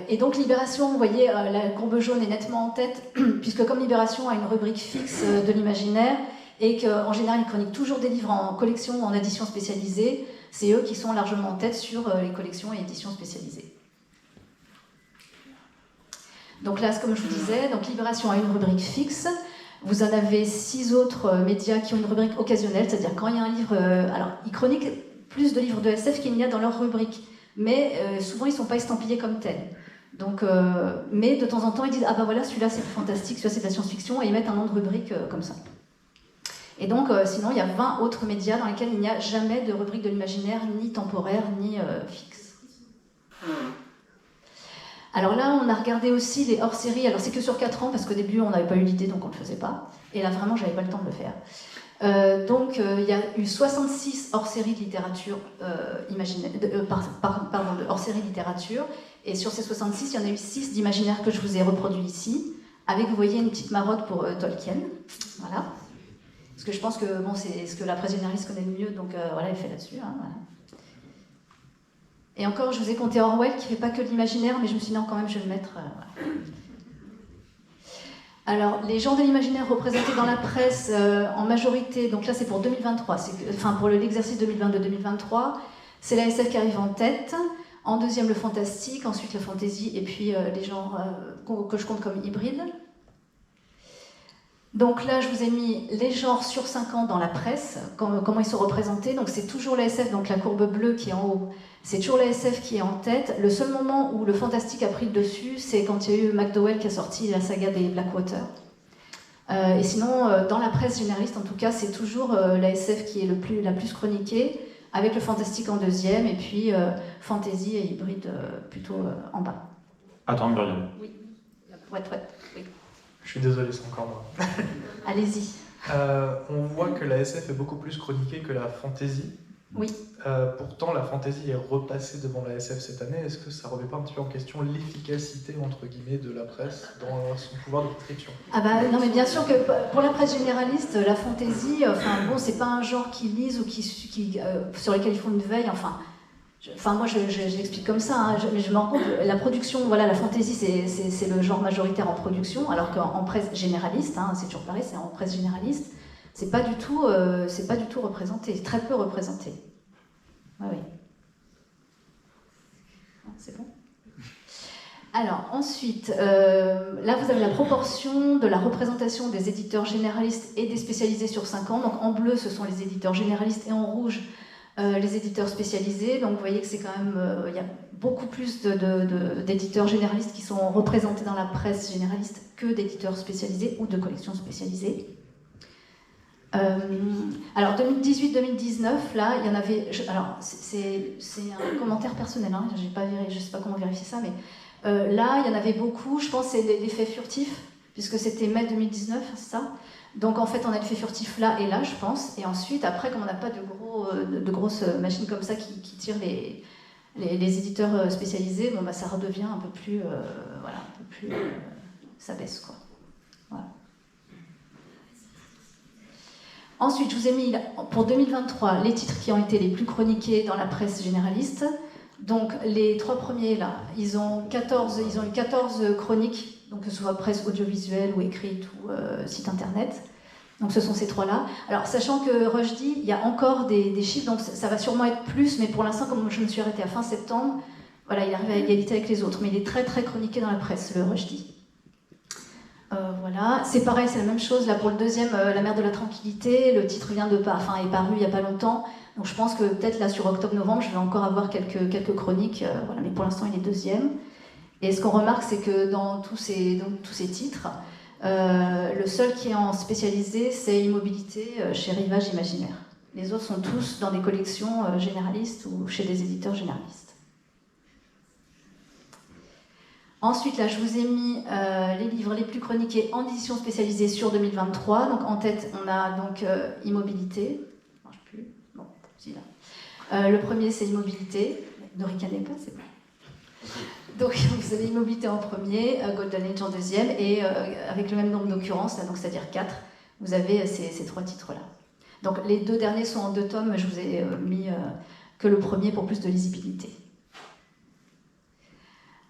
Et donc, Libération, vous voyez, la courbe jaune est nettement en tête, puisque comme Libération a une rubrique fixe de l'imaginaire, et qu'en général, ils chroniquent toujours des livres en collection ou en édition spécialisée, c'est eux qui sont largement en tête sur les collections et éditions spécialisées. Donc là, comme je vous disais, donc Libération a une rubrique fixe. Vous en avez 6 autres médias qui ont une rubrique occasionnelle, c'est-à-dire quand il y a un livre... alors, ils chroniquent plus de livres de SF qu'il n'y a dans leur rubrique, mais souvent, ils ne sont pas estampillés comme tels. Donc, mais de temps en temps, ils disent « Ah ben voilà, celui-là, c'est fantastique, celui-là, c'est de la science-fiction », et ils mettent un nom de rubrique comme ça. Et donc, sinon, il y a 20 autres médias dans lesquels il n'y a jamais de rubrique de l'imaginaire, ni temporaire, ni fixe. Alors là, on a regardé aussi les hors-séries. Alors c'est que sur 4 ans, parce qu'au début, on n'avait pas eu l'idée, donc on ne le faisait pas. Et là, vraiment, j'avais pas le temps de le faire. Donc il y a eu 66 hors-série de littérature hors-série littérature, et sur ces 66, il y en a eu 6 d'imaginaire que je vous ai reproduit ici, avec, vous voyez, une petite marotte pour Tolkien, voilà. Parce que je pense que bon, c'est ce que la presse généraliste connaît le mieux, donc voilà, elle fait là-dessus, hein, voilà. Et encore, je vous ai compté Orwell, qui ne fait pas que de l'imaginaire, mais je me suis dit non, quand même, je vais le mettre, voilà. Alors, les genres de l'imaginaire représentés dans la presse en majorité, donc là c'est pour 2023, enfin pour l'exercice 2022-2023, c'est la SF qui arrive en tête, en deuxième le fantastique, ensuite le fantasy, et puis les genres que je compte comme hybrides. Donc là je vous ai mis les genres sur 5 ans dans la presse, comment ils sont représentés, donc c'est toujours la SF, donc la courbe bleue qui est en haut, c'est toujours la SF qui est en tête. Le seul moment où le fantastique a pris le dessus, c'est quand il y a eu McDowell qui a sorti la saga des Blackwater. Et sinon, dans la presse généraliste, en tout cas, c'est toujours la SF qui est la plus chroniquée, avec le fantastique en deuxième, et puis fantasy et hybride plutôt en bas. Attends, Muriel. Oui, oui. Je suis désolé, c'est encore moi. Allez-y. On voit que la SF est beaucoup plus chroniquée que la fantasy. Oui. Pourtant, la fantasy est repassée devant la SF cette année. Est-ce que ça ne remet pas un petit peu en question l'efficacité, entre guillemets, de la presse dans son pouvoir de prescription? Ah bah non, mais bien sûr que pour la presse généraliste, la fantasy, enfin bon, c'est pas un genre qu'ils lisent ou sur lequel ils font une veille. Enfin moi, je l'explique comme ça, hein, mais je me rends compte que la production, voilà, la fantasy, c'est le genre majoritaire en production, alors qu'en presse généraliste, hein, c'est toujours pareil, c'est en presse généraliste. C'est pas du tout représenté, très peu représenté. Oui. C'est bon. Alors ensuite, là vous avez la proportion de la représentation des éditeurs généralistes et des spécialisés sur 5 ans. Donc en bleu, ce sont les éditeurs généralistes et en rouge, les éditeurs spécialisés. Donc vous voyez que c'est quand même, il y a beaucoup plus d'éditeurs généralistes qui sont représentés dans la presse généraliste que d'éditeurs spécialisés ou de collections spécialisées. Alors 2018-2019, là, il y en avait. Alors c'est un commentaire personnel, hein, je ne sais pas comment vérifier ça, mais là, il y en avait beaucoup. Je pense que c'est l'effet furtif, puisque c'était mai 2019, c'est ça. Donc en fait, on a l'effet furtif là et là, je pense. Et ensuite, après, comme on n'a pas de grosses machines comme ça qui tirent les éditeurs spécialisés, bon, bah, ça redevient un peu plus. Voilà, un peu plus. Ça baisse, quoi. Voilà. Ensuite, je vous ai mis pour 2023 les titres qui ont été les plus chroniqués dans la presse généraliste. Donc les 3 premiers là, ils ont eu 14 chroniques, donc que ce soit presse audiovisuelle ou écrite ou site internet. Donc ce sont ces 3-là. Alors sachant que Rushdie, il y a encore des chiffres, donc ça va sûrement être plus, mais pour l'instant, comme je me suis arrêtée à fin septembre, voilà, il arrive à égalité avec les autres, mais il est très très chroniqué dans la presse, le Rushdie. Voilà, c'est pareil, c'est la même chose là pour le deuxième, La mer de la tranquillité. Le titre est paru il n'y a pas longtemps, donc je pense que peut-être là sur octobre-novembre, je vais encore avoir quelques chroniques, voilà, mais pour l'instant il est deuxième. Et ce qu'on remarque, c'est que dans tous ces titres, le seul qui est en spécialisé, c'est Immobilité chez Rivage Imaginaire. Les autres sont tous dans des collections généralistes ou chez des éditeurs généralistes. Ensuite, là, je vous ai mis les livres les plus chroniqués en édition spécialisée sur 2023. Donc, en tête, on a donc Immobilité. Ça marche plus. Bon, si là. Le premier, c'est Immobilité. Ne ricanez pas, c'est bon. Donc, vous avez Immobilité en premier, Golden Age en deuxième, et avec le même nombre d'occurrences, donc c'est-à-dire 4, vous avez ces 3 titres-là. Donc, les 2 derniers sont en 2 tomes. Je vous ai mis que le premier pour plus de lisibilité.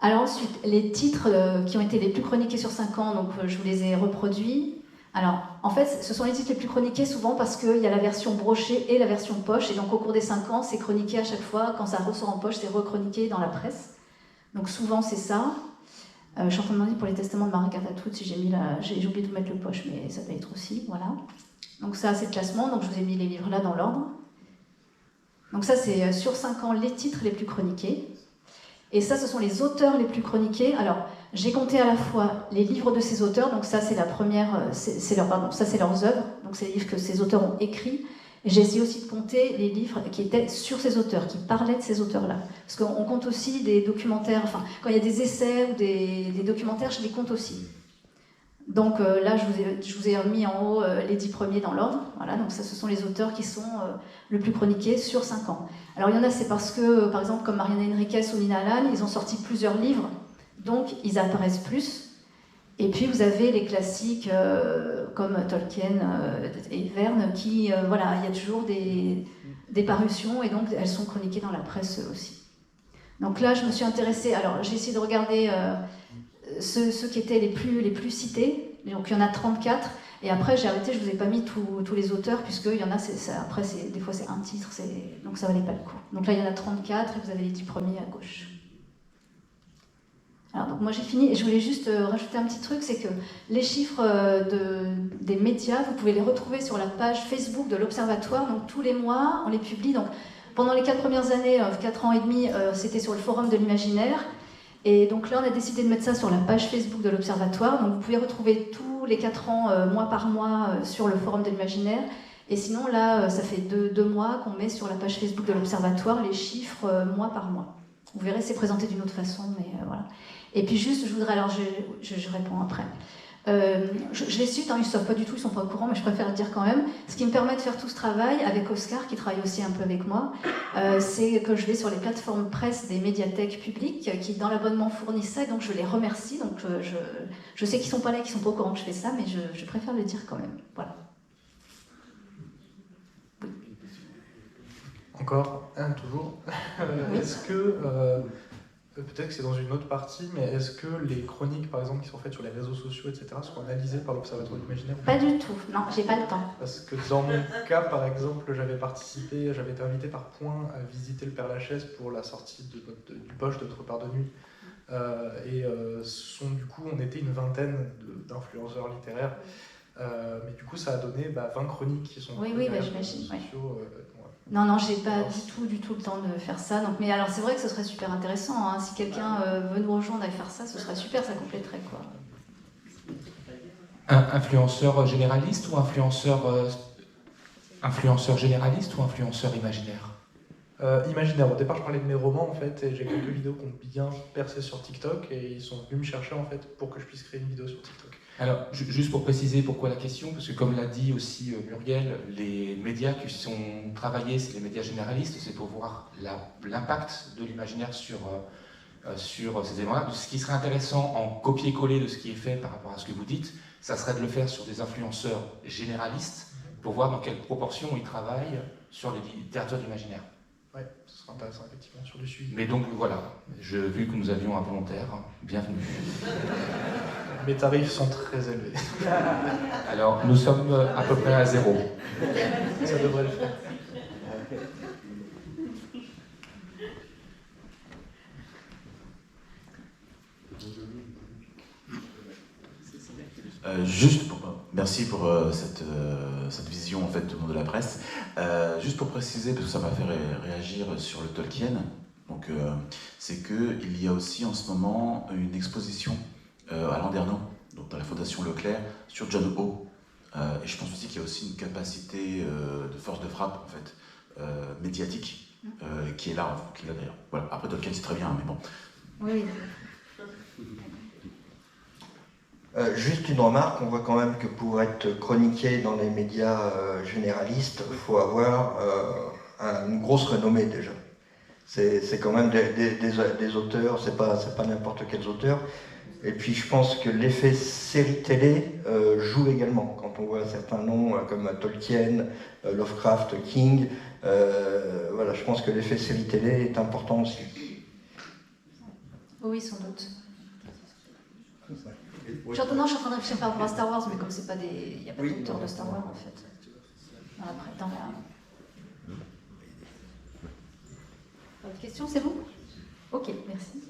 Alors ensuite, les titres qui ont été les plus chroniqués sur 5 ans, donc je vous les ai reproduits. Alors, en fait, ce sont les titres les plus chroniqués souvent parce qu'il y a la version brochée et la version poche, et donc au cours des 5 ans, c'est chroniqué à chaque fois. Quand ça ressort en poche, c'est rechroniqué dans la presse. Donc souvent, c'est ça. Je suis en train de demander pour les testaments de Marie-Carta Toute si j'ai oublié de vous mettre le poche, mais ça doit être aussi, voilà. Donc ça, c'est le classement, donc je vous ai mis les livres là dans l'ordre. Donc ça, c'est sur 5 ans les titres les plus chroniqués. Et ça, ce sont les auteurs les plus chroniqués. Alors, j'ai compté à la fois les livres de ces auteurs, donc ça, c'est la première, ça, c'est leurs œuvres, donc c'est les livres que ces auteurs ont écrits. Et j'ai essayé aussi de compter les livres qui étaient sur ces auteurs, qui parlaient de ces auteurs-là. Parce qu'on compte aussi des documentaires, enfin, quand il y a des essais ou des documentaires, je les compte aussi. Donc là, je vous ai mis en haut les 10 premiers dans l'ordre. Voilà, donc ça, ce sont les auteurs qui sont le plus chroniqués sur 5 ans. Alors il y en a, c'est parce que, par exemple, comme Mariana Enriquez ou Nina Allan, ils ont sorti plusieurs livres, donc ils apparaissent plus. Et puis vous avez les classiques comme Tolkien et Verne, qui, voilà, il y a toujours des parutions, et donc elles sont chroniquées dans la presse aussi. Donc là, je me suis intéressée, alors j'ai essayé de regarder ceux qui étaient les plus cités, donc il y en a 34, et après j'ai arrêté, je ne vous ai pas mis tous les auteurs, puisqu'il y en a, après des fois c'est un titre, donc ça ne valait pas le coup. Donc là il y en a 34, et vous avez les 10 premiers à gauche. Alors donc moi j'ai fini, et je voulais juste rajouter un petit truc, c'est que les chiffres des médias, vous pouvez les retrouver sur la page Facebook de l'Observatoire, donc tous les mois on les publie. Donc pendant les 4 premières années, 4 ans et demi, c'était sur le Forum de l'Imaginaire. Et donc là, on a décidé de mettre ça sur la page Facebook de l'Observatoire. Donc vous pouvez retrouver tous les 4 ans, mois par mois, sur le Forum de l'Imaginaire. Et sinon, là, ça fait 2 mois qu'on met sur la page Facebook de l'Observatoire les chiffres mois par mois. Vous verrez, c'est présenté d'une autre façon, mais voilà. Et puis juste, je voudrais, alors je réponds après. Je les cite, hein, ils ne savent pas du tout, ils ne sont pas au courant, mais je préfère le dire quand même. Ce qui me permet de faire tout ce travail, avec Oscar, qui travaille aussi un peu avec moi, c'est que je vais sur les plateformes presse des médiathèques publiques, qui dans l'abonnement fournissent ça, donc je les remercie. Donc je sais qu'ils ne sont pas là, qu'ils ne sont pas au courant que je fais ça, mais je préfère le dire quand même. Voilà. Oui. Encore un, toujours. Oui. Est-ce que... peut-être que c'est dans une autre partie, mais est-ce que les chroniques, par exemple, qui sont faites sur les réseaux sociaux, etc., sont analysées par l'Observatoire de l'Imaginaire? Pas du tout, non, j'ai pas le temps. Parce que dans mon cas, par exemple, j'avais été invité par Point à visiter le Père-Lachaise pour la sortie du Bosch de Notre part de nuit. Du coup, on était une vingtaine d'influenceurs littéraires. Mais du coup, ça a donné 20 chroniques qui sont oui, j'imagine. sociaux. Non, j'ai pas du tout le temps de faire ça. Donc, mais alors, c'est vrai que ce serait super intéressant. Hein. Si quelqu'un veut nous rejoindre et faire ça, ce serait super, ça compléterait quoi. Influenceur généraliste ou influenceur généraliste ou influenceur imaginaire? Imaginaire. Au départ, je parlais de mes romans en fait, et j'ai quelques vidéos qui ont bien percé sur TikTok, et ils sont venus me chercher en fait pour que je puisse créer une vidéo sur TikTok. Alors, juste pour préciser pourquoi la question, parce que comme l'a dit aussi Muriel, les médias qui sont travaillés, c'est les médias généralistes, c'est pour voir l'impact de l'imaginaire sur ces éléments-là. Ce qui serait intéressant en copier-coller de ce qui est fait par rapport à ce que vous dites, ça serait de le faire sur des influenceurs généralistes pour voir dans quelle proportion ils travaillent sur les littératures d'imaginaire. Oui, ce serait intéressant effectivement sur du suivi. Mais donc voilà, vu que nous avions un volontaire, bienvenue. Mes tarifs sont très élevés. Alors nous sommes à peu près à 0. Ça devrait le faire. Merci pour cette vision en fait du monde de la presse. Juste pour préciser, parce que ça m'a fait réagir sur le Tolkien, donc c'est qu'il y a aussi en ce moment une exposition à Landerneau, donc dans la Fondation Leclerc, sur John Howe. Et je pense aussi qu'il y a aussi une capacité de force de frappe en fait médiatique qui est là d'ailleurs. Voilà. Après Tolkien c'est très bien, mais bon. Oui. Juste une remarque, on voit quand même que pour être chroniqué dans les médias généralistes, il faut avoir une grosse renommée déjà. C'est quand même des auteurs, c'est pas n'importe quels auteurs. Et puis je pense que l'effet série télé joue également. Quand on voit certains noms comme Tolkien, Lovecraft, King, voilà, je pense que l'effet série télé est important aussi. Oui, sans doute. Je suis en train de réfléchir par rapport à Star Wars, mais comme il n'y a pas d'auteur de Star Wars en fait. Autre question, c'est bon? Ok, merci.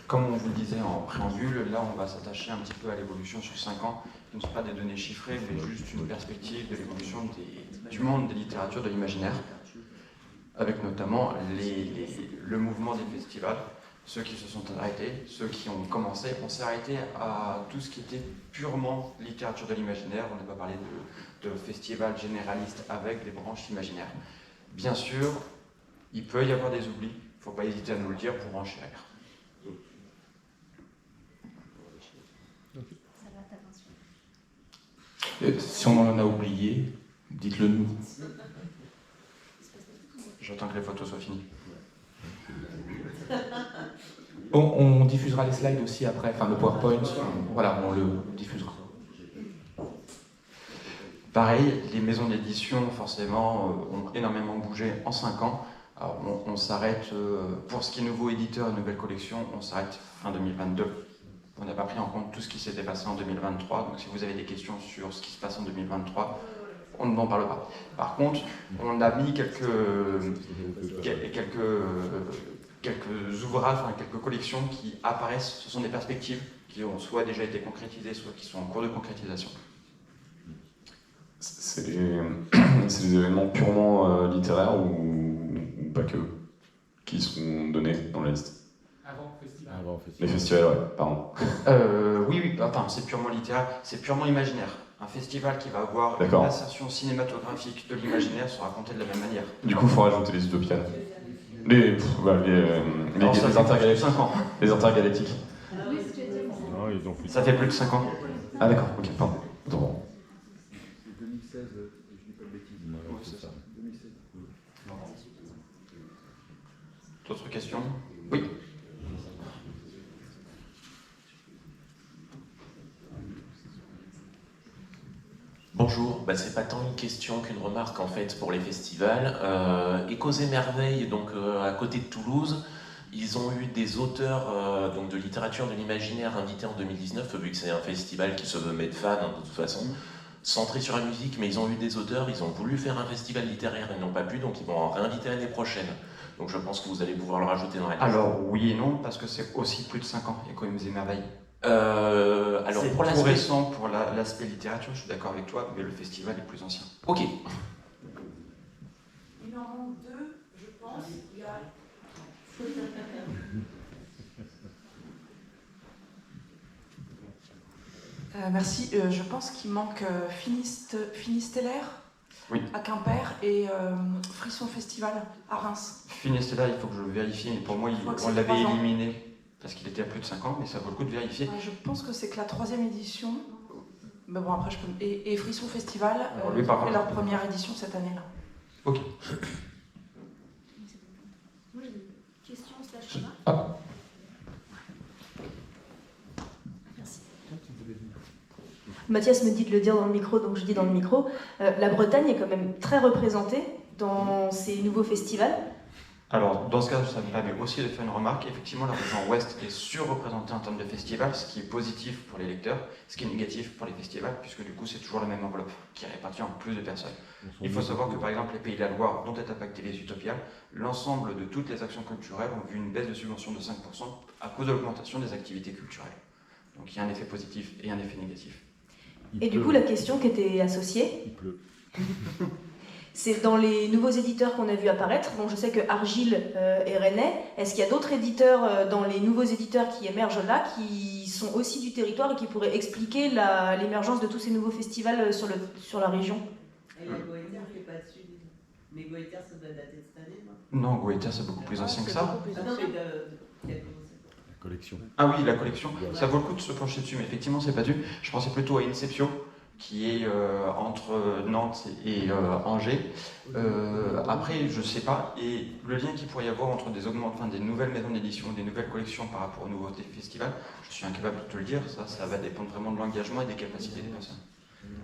Comme on vous le disait en préambule, là on va s'attacher un petit peu à l'évolution sur 5 ans. Ce ne sont pas des données chiffrées, mais juste une perspective de l'évolution du monde des littératures de l'imaginaire, avec notamment le mouvement des festivals, ceux qui se sont arrêtés, ceux qui ont commencé. On s'est arrêté à tout ce qui était purement littérature de l'imaginaire. On n'a pas parlé de festivals généralistes avec des branches imaginaires. Bien sûr, il peut y avoir des oublis, il ne faut pas hésiter à nous le dire pour enchérir. Si on en a oublié, dites-le nous. J'attends que les photos soient finies. On diffusera les slides aussi après, enfin le PowerPoint, voilà, on le diffusera. Pareil, les maisons d'édition, forcément, ont énormément bougé en 5 ans. Alors, on s'arrête, pour ce qui est nouveau éditeur et nouvelle collection, on s'arrête fin 2022. On n'a pas pris en compte tout ce qui s'était passé en 2023, donc si vous avez des questions sur ce qui se passe en 2023, on n'en parle pas. Par contre, on a mis quelques ouvrages, enfin, quelques collections qui apparaissent, ce sont des perspectives qui ont soit déjà été concrétisées, soit qui sont en cours de concrétisation. C'est des événements purement littéraires ou pas que, qui sont donnés dans la liste? Avant le festival. Les festivals, ouais, pardon. Oui, enfin, c'est purement littéraire, c'est purement imaginaire. Un festival qui va avoir une assertion cinématographique de l'imaginaire sera raconté de la même manière. Du coup, il faut rajouter les utopiales. Les intergalactiques. 5 ans. Les intergalactiques. Ça fait plus de 5 ans. Ah d'accord, ok, pardon. Attends. 2016, je dis pas de bêtises. Ouais, c'est ça. 2016. D'autres questions? Oui. Bonjour, c'est pas tant une question qu'une remarque en fait pour les festivals. Échos et Merveilles, donc à côté de Toulouse, ils ont eu des auteurs donc de littérature de l'imaginaire invités en 2019, vu que c'est un festival qui se veut mettre fan de toute façon, centré sur la musique, mais ils ont eu des auteurs, ils ont voulu faire un festival littéraire, ils n'ont pas pu, donc ils vont en réinviter l'année prochaine. Donc je pense que vous allez pouvoir le rajouter dans la liste. Alors oui et non, parce que c'est aussi plus de 5 ans, Échos et Merveilles. Alors c'est pour tout récent pour l'aspect littérature, je suis d'accord avec toi, mais le festival est plus ancien. Ok. Il en manque 2, je pense. Il y a... merci. Je pense qu'il manque Finistellaire à Quimper et Frisson Festival à Reims. Finistellaire, il faut que je le vérifie, mais pour moi, on l'avait éliminé parce qu'il était à plus de 5 ans, mais ça vaut le coup de vérifier. Je pense que c'est que la 3e édition, mais bon, après je peux... et Frisson Festival fait leur première édition cette année-là. Ok. Moi j'ai une question slash remarque. Merci. Mathias me dit de le dire dans le micro, donc je dis dans le micro. La Bretagne est quand même très représentée dans ces nouveaux festivals. Alors, dans ce cas, ça me permet aussi de faire une remarque. Effectivement, la région ouest est surreprésentée en termes de festivals, ce qui est positif pour les lecteurs, ce qui est négatif pour les festivals, puisque du coup, c'est toujours la même enveloppe qui est répartie en plus de personnes. Il faut savoir que, par exemple, les Pays de la Loire, dont est impacté les Utopiales, l'ensemble de toutes les actions culturelles ont vu une baisse de subvention de 5% à cause de l'augmentation des activités culturelles. Donc, il y a un effet positif et un effet négatif. Et du coup, la question qui était associée... Il pleut. C'est dans les nouveaux éditeurs qu'on a vu apparaître. Donc je sais que Argile est rennais. Est-ce qu'il y a d'autres éditeurs dans les nouveaux éditeurs qui émergent là, qui sont aussi du territoire et qui pourraient expliquer l'émergence de tous ces nouveaux festivals sur la région? Et la Goether n'est pas dessus. Mais Goether, ça doit dater de cette année, non? Non, Goether, c'est beaucoup plus ancien que ça. Collection. Ah oui, la collection. Ça vaut le coup de se pencher dessus, mais effectivement, c'est pas dû. Je pensais plutôt à Inceptio, qui est entre Nantes et Angers. Après, je sais pas. Et le lien qu'il pourrait y avoir entre des nouvelles maisons d'édition, des nouvelles collections par rapport aux nouveautés festivals, je suis incapable de te le dire. Ça va dépendre vraiment de l'engagement et des capacités des personnes.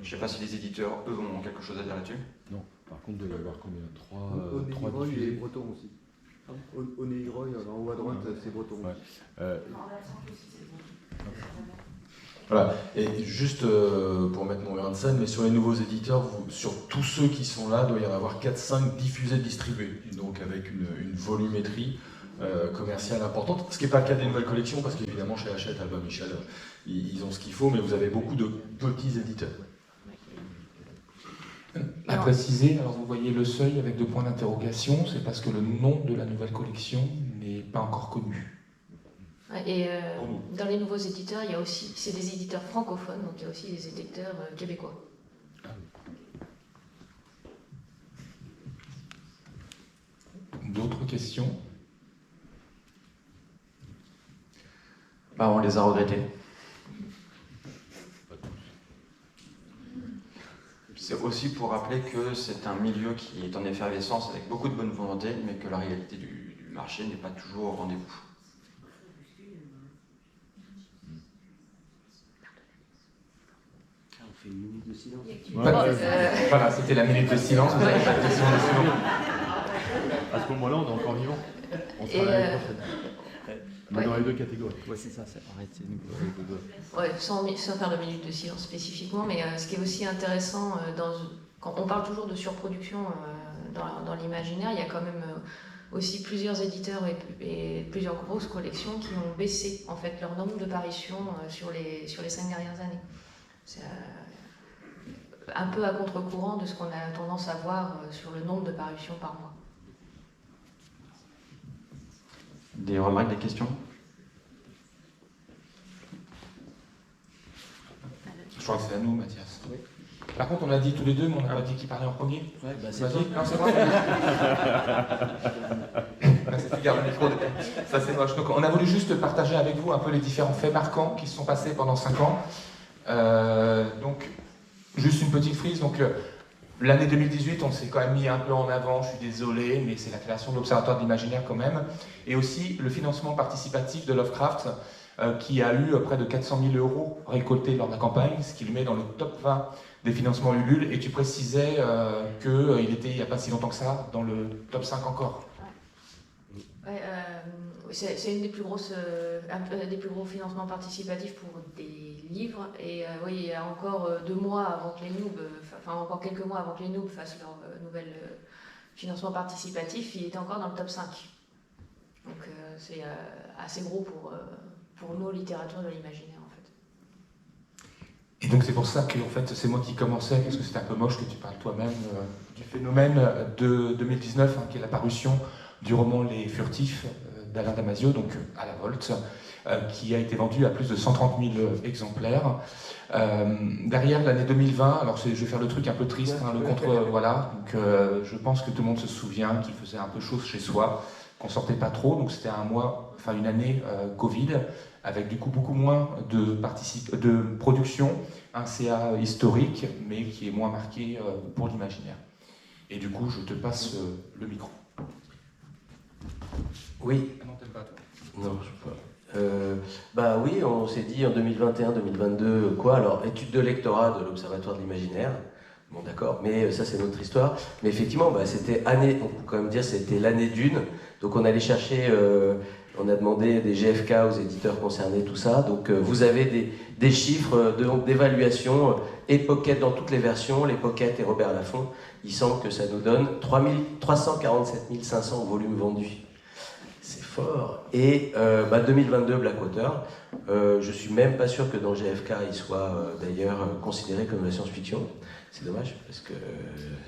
Je sais pas si les éditeurs, eux, ont quelque chose à dire là-dessus. Non, par contre, il doit y avoir combien? 3 diffusés. Et breton aussi. Oneiroy, en haut à droite, c'est breton. Ouais. Voilà, et juste pour mettre mon grain de scène, mais sur les nouveaux éditeurs, sur tous ceux qui sont là, il doit y en avoir 4-5 diffusés, distribués, donc avec une volumétrie commerciale importante, ce qui n'est pas le cas des nouvelles collections, parce qu'évidemment chez Hachette, Albin Michel, ils ont ce qu'il faut, mais vous avez beaucoup de petits éditeurs. À préciser, alors vous voyez le seuil avec 2 points d'interrogation, c'est parce que le nom de la nouvelle collection n'est pas encore connu. Et dans les nouveaux éditeurs, il y a aussi, c'est des éditeurs francophones, donc il y a aussi des éditeurs québécois. D'autres questions? On les a regrettés. aussi pour rappeler que c'est un milieu qui est en effervescence avec beaucoup de bonne volonté, mais que la réalité du marché n'est pas toujours au rendez-vous. On fait une minute de silence. Voilà, c'était la minute de silence. Vous avez pas de questions dessus. À ce moment-là, on est encore vivant. On sera là l'année prochaine. Mais dans les deux catégories. Ouais, c'est ça, arrêtez-nous. Ouais, sans faire de minute de silence spécifiquement, mais ce qui est aussi intéressant, quand on parle toujours de surproduction dans l'imaginaire, il y a quand même aussi plusieurs éditeurs et plusieurs grosses collections qui ont baissé en fait leur nombre de parutions sur les 5 dernières années. C'est un peu à contre-courant de ce qu'on a tendance à voir sur le nombre de parutions par mois. Des remarques, des questions? Je crois que c'est à nous, Mathias. Oui. Par contre, on a dit tous les deux, mais on n'a pas dit qui parlait en premier. Ouais, bah c'est Vas-y, toi. non, c'est moi. Merci, tu gardes le micro. Ça, c'est moche. Donc, on a voulu juste partager avec vous un peu les différents faits marquants qui se sont passés pendant 5 ans. Donc, juste une petite frise. Donc, l'année 2018, on s'est quand même mis un peu en avant, je suis désolé, mais c'est la création de l'Observatoire de l'imaginaire quand même. Et aussi le financement participatif de Lovecraft, qui a eu près de 400 000 € récoltés lors de la campagne, ce qui le met dans le top 20 des financements Ulule. Et tu précisais qu'il était, il n'y a pas si longtemps que ça, dans le top 5 encore. Ouais, c'est une des plus grosses, un des plus gros financements participatifs pour des livres. Et oui, il y a encore 2 mois avant que les noobs, enfin encore quelques mois avant que les noobs fassent leur nouvel financement participatif, il était encore dans le top 5. Donc c'est assez gros pour nos littératures de l'imaginaire en fait. Et donc c'est pour ça que en fait, c'est moi qui commençais, parce que c'était un peu moche que tu parles toi-même du phénomène de 2019, qui est la parution du roman Les Furtifs d'Alain Damasio, donc à la Volte, qui a été vendu à plus de 130 000 exemplaires. Derrière l'année 2020, alors je vais faire le truc un peu triste, le contre, voilà, donc je pense que tout le monde se souvient qu'il faisait un peu chaud chez soi, qu'on sortait pas trop, donc c'était une année Covid, avec du coup beaucoup moins de production, un CA historique, mais qui est moins marqué pour l'imaginaire. Et du coup, je te passe le micro. Oui. Ah non, t'aimes pas, toi. Non, je sais pas. Oui, on s'est dit en 2021-2022, quoi? Alors, étude de lectorat de l'Observatoire de l'imaginaire. Bon, d'accord, mais ça, c'est notre histoire. Mais effectivement, c'était on peut quand même dire c'était l'année d'une. Donc, on allait chercher, on a demandé des GFK aux éditeurs concernés, tout ça. Donc, vous avez des chiffres d'évaluation, et Pocket dans toutes les versions, les Pocket et Robert Laffont. Il semble que ça nous donne 347 500 volumes vendus. C'est fort. Et 2022, Blackwater, je suis même pas sûr que dans GFK, il soit d'ailleurs considéré comme la science-fiction. C'est dommage, parce que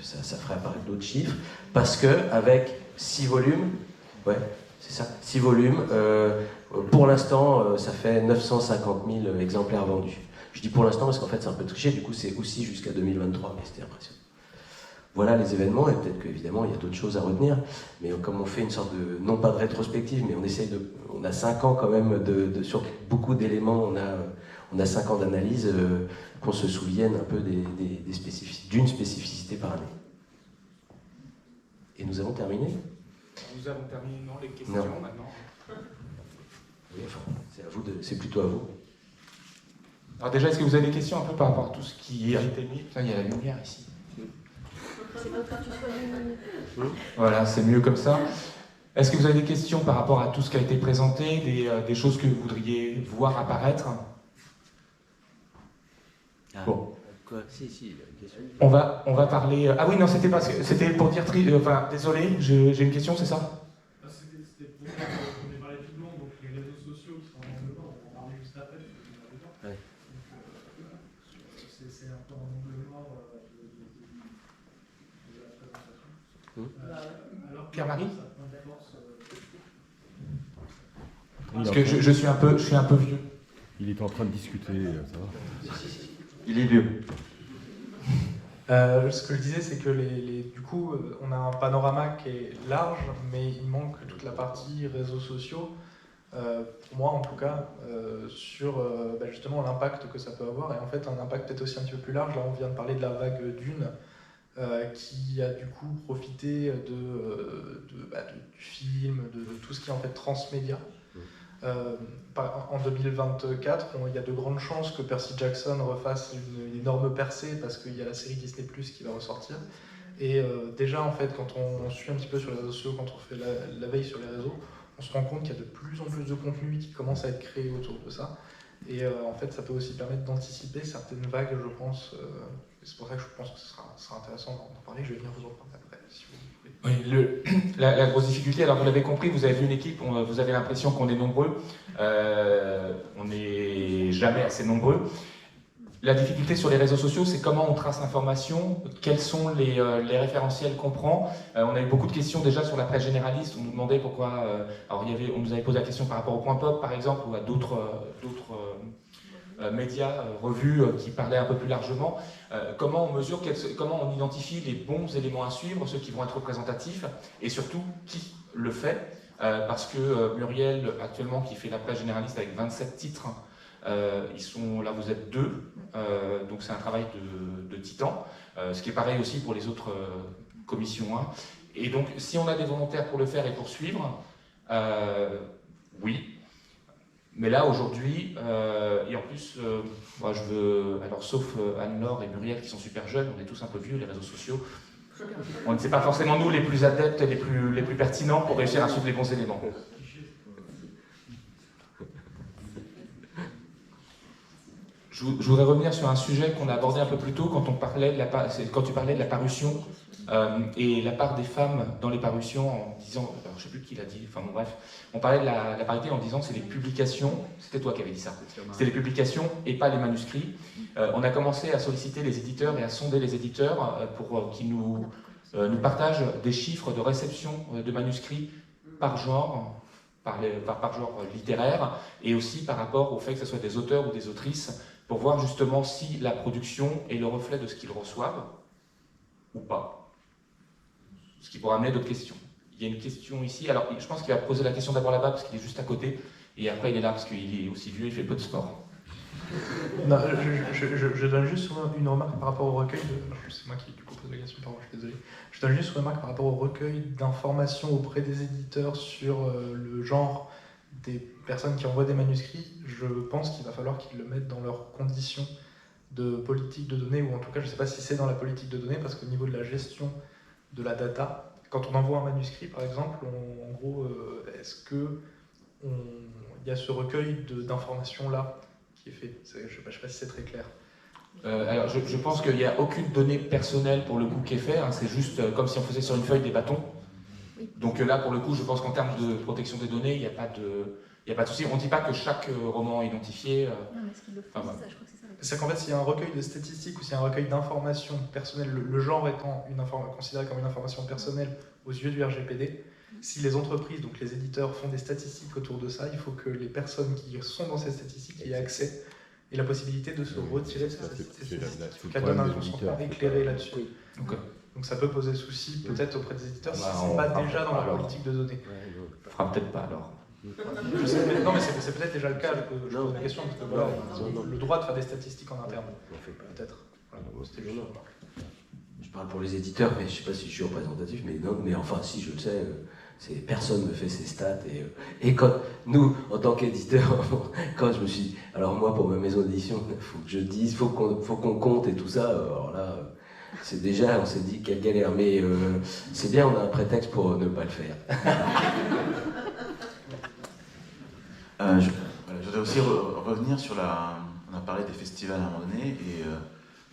ça ferait apparaître d'autres chiffres. Parce que avec 6 volumes, ouais, c'est ça, 6 volumes, pour l'instant, ça fait 950 000 exemplaires vendus. Je dis pour l'instant parce qu'en fait, c'est un peu triché, du coup, c'est aussi jusqu'à 2023, mais c'était impressionnant. Voilà les événements, et peut-être qu'évidemment il y a d'autres choses à retenir, mais comme on fait une sorte de, non pas de rétrospective, mais on a 5 ans quand même sur beaucoup d'éléments, on a 5 ans d'analyse, qu'on se souvienne un peu d'une spécificité par année. Et nous avons terminé. Nous avons terminé, non, les questions maintenant. Oui, enfin, c'est plutôt à vous. Alors déjà, est-ce que vous avez des questions un peu par rapport à tout ce qui a été mis? Putain, il y a la lumière ici. C'est pas que tu sois lumineux. Voilà, c'est mieux comme ça. Est-ce que vous avez des questions par rapport à tout ce qui a été présenté, des choses que vous voudriez voir apparaître? Bon. Quoi? Si, question. On va parler... Ah oui, non, c'était pour dire... désolé, j'ai une question, c'est ça? C'était pour ça qu'on est parlé tout le long, donc les réseaux sociaux qui sont en dedans, on va en parler juste après, parce qu'on est dedans. Ouais. Donc, c'est un peu un angle mort de la présentation. Alors, Pierre-Marie? ça prend de force, Parce que je suis un peu vieux. Il est en train de discuter, ça va. Il est vieux. Ce que je disais, c'est que du coup, on a un panorama qui est large, mais il manque toute la partie réseaux sociaux, pour moi en tout cas, sur justement l'impact que ça peut avoir, et en fait un impact peut-être aussi un petit peu plus large. Là, on vient de parler de la vague d'une, qui a du coup profité du film, de tout ce qui est en fait transmédia. En 2024, il y a de grandes chances que Percy Jackson refasse une énorme percée parce qu'il y a la série Disney+ qui va ressortir. Et déjà, en fait, quand on suit un petit peu sur les réseaux sociaux, quand on fait la veille sur les réseaux, on se rend compte qu'il y a de plus en plus de contenu qui commence à être créé autour de ça. Et en fait, ça peut aussi permettre d'anticiper certaines vagues, je pense. C'est pour ça que je pense que ce sera intéressant d'en parler. Je vais venir vous en parler après, si vous voulez. Oui, la grosse difficulté, alors vous l'avez compris, vous avez vu une équipe, vous avez l'impression qu'on est nombreux. On n'est jamais assez nombreux. La difficulté sur les réseaux sociaux, c'est comment on trace l'information, quels sont les référentiels qu'on prend. On a eu beaucoup de questions déjà sur la presse généraliste. On nous demandait pourquoi. On nous avait posé la question par rapport au Point Pop, par exemple, ou à d'autres médias, revues qui parlaient un peu plus largement. Comment on mesure, comment on identifie les bons éléments à suivre, ceux qui vont être représentatifs, et surtout qui le fait. Parce que Muriel, actuellement, qui fait la presse généraliste avec 27 titres, ils sont là, vous êtes 2, donc c'est un travail de titan, ce qui est pareil aussi pour les autres commissions 1. Et donc, si on a des volontaires pour le faire et pour suivre, oui. Mais là, aujourd'hui, et en plus, moi je veux, alors sauf Anne-Laure et Muriel qui sont super jeunes, on est tous un peu vieux, les réseaux sociaux, on ne sait pas forcément nous les plus adeptes, les plus pertinents pour réussir à suivre les bons éléments. Je voudrais revenir sur un sujet qu'on a abordé un peu plus tôt quand tu parlais de la parution et la part des femmes dans les parutions en disant, alors, je ne sais plus qui l'a dit, enfin bon bref, on parlait de la parité en disant que c'est les publications, c'était toi qui avais dit ça, c'était les publications et pas les manuscrits. On a commencé à solliciter les éditeurs et à sonder les éditeurs pour qu'ils nous partagent des chiffres de réception de manuscrits par genre, par genre littéraire, et aussi par rapport au fait que ce soit des auteurs ou des autrices, pour voir justement si la production est le reflet de ce qu'ils reçoivent ou pas. Ce qui pourra amener d'autres questions. Il y a une question ici, alors je pense qu'il va poser la question d'abord là-bas parce qu'il est juste à côté, et après il est là parce qu'il est aussi vieux, il fait peu de sport. Non, je donne juste une remarque par rapport au recueil c'est moi qui du coup pose la question, pardon, je suis désolé. Je donne juste une remarque par rapport au recueil d'informations auprès des éditeurs sur le genre des personnes qui envoient des manuscrits. Je pense qu'il va falloir qu'ils le mettent dans leurs conditions de politique de données, ou en tout cas je ne sais pas si c'est dans la politique de données, parce qu'au niveau de la gestion de la data, quand on envoie un manuscrit par exemple, en gros, est-ce qu'il y a ce recueil d'informations là qui est fait? Je ne sais pas si c'est très clair. Alors je pense qu'il n'y a aucune donnée personnelle pour le coup qui est fait, hein, c'est juste comme si on faisait sur une feuille des bâtons. Donc là pour le coup je pense qu'en termes de protection des données, il n'y a pas de souci. On ne dit pas que chaque roman est identifié. Non, mais ce qu'ils le font, c'est ça, je crois que c'est ça. C'est qu'en fait, s'il y a un recueil de statistiques ou s'il y a un recueil d'informations personnelles, le genre étant considéré comme une information personnelle aux yeux du RGPD, si les entreprises, donc les éditeurs, font des statistiques autour de ça, il faut que les personnes qui sont dans ces statistiques aient accès et la possibilité de se retirer de ces statistiques. Qu'elles donnent un consentement éclairé là-dessus. Donc ça peut poser souci peut-être auprès des éditeurs si ce n'est pas déjà dans la politique de données. Fera peut-être pas alors. Je sais, non mais c'est peut-être déjà le cas, je pose la question, parce que voilà, on a le droit de faire des statistiques en interne, peut-être. Voilà, c'était juste une remarque. Je parle pour les éditeurs, mais je ne sais pas si je suis représentatif, mais non, mais enfin si je le sais, personne ne fait ces stats, et quand nous, en tant qu'éditeurs, quand je me suis dit, alors moi pour ma maison d'édition, il faut que je dise, faut qu'on compte et tout ça, alors là, c'est déjà, on s'est dit quelle galère, mais c'est bien, on a un prétexte pour ne pas le faire. Je voudrais aussi revenir sur on a parlé des festivals à un moment donné, et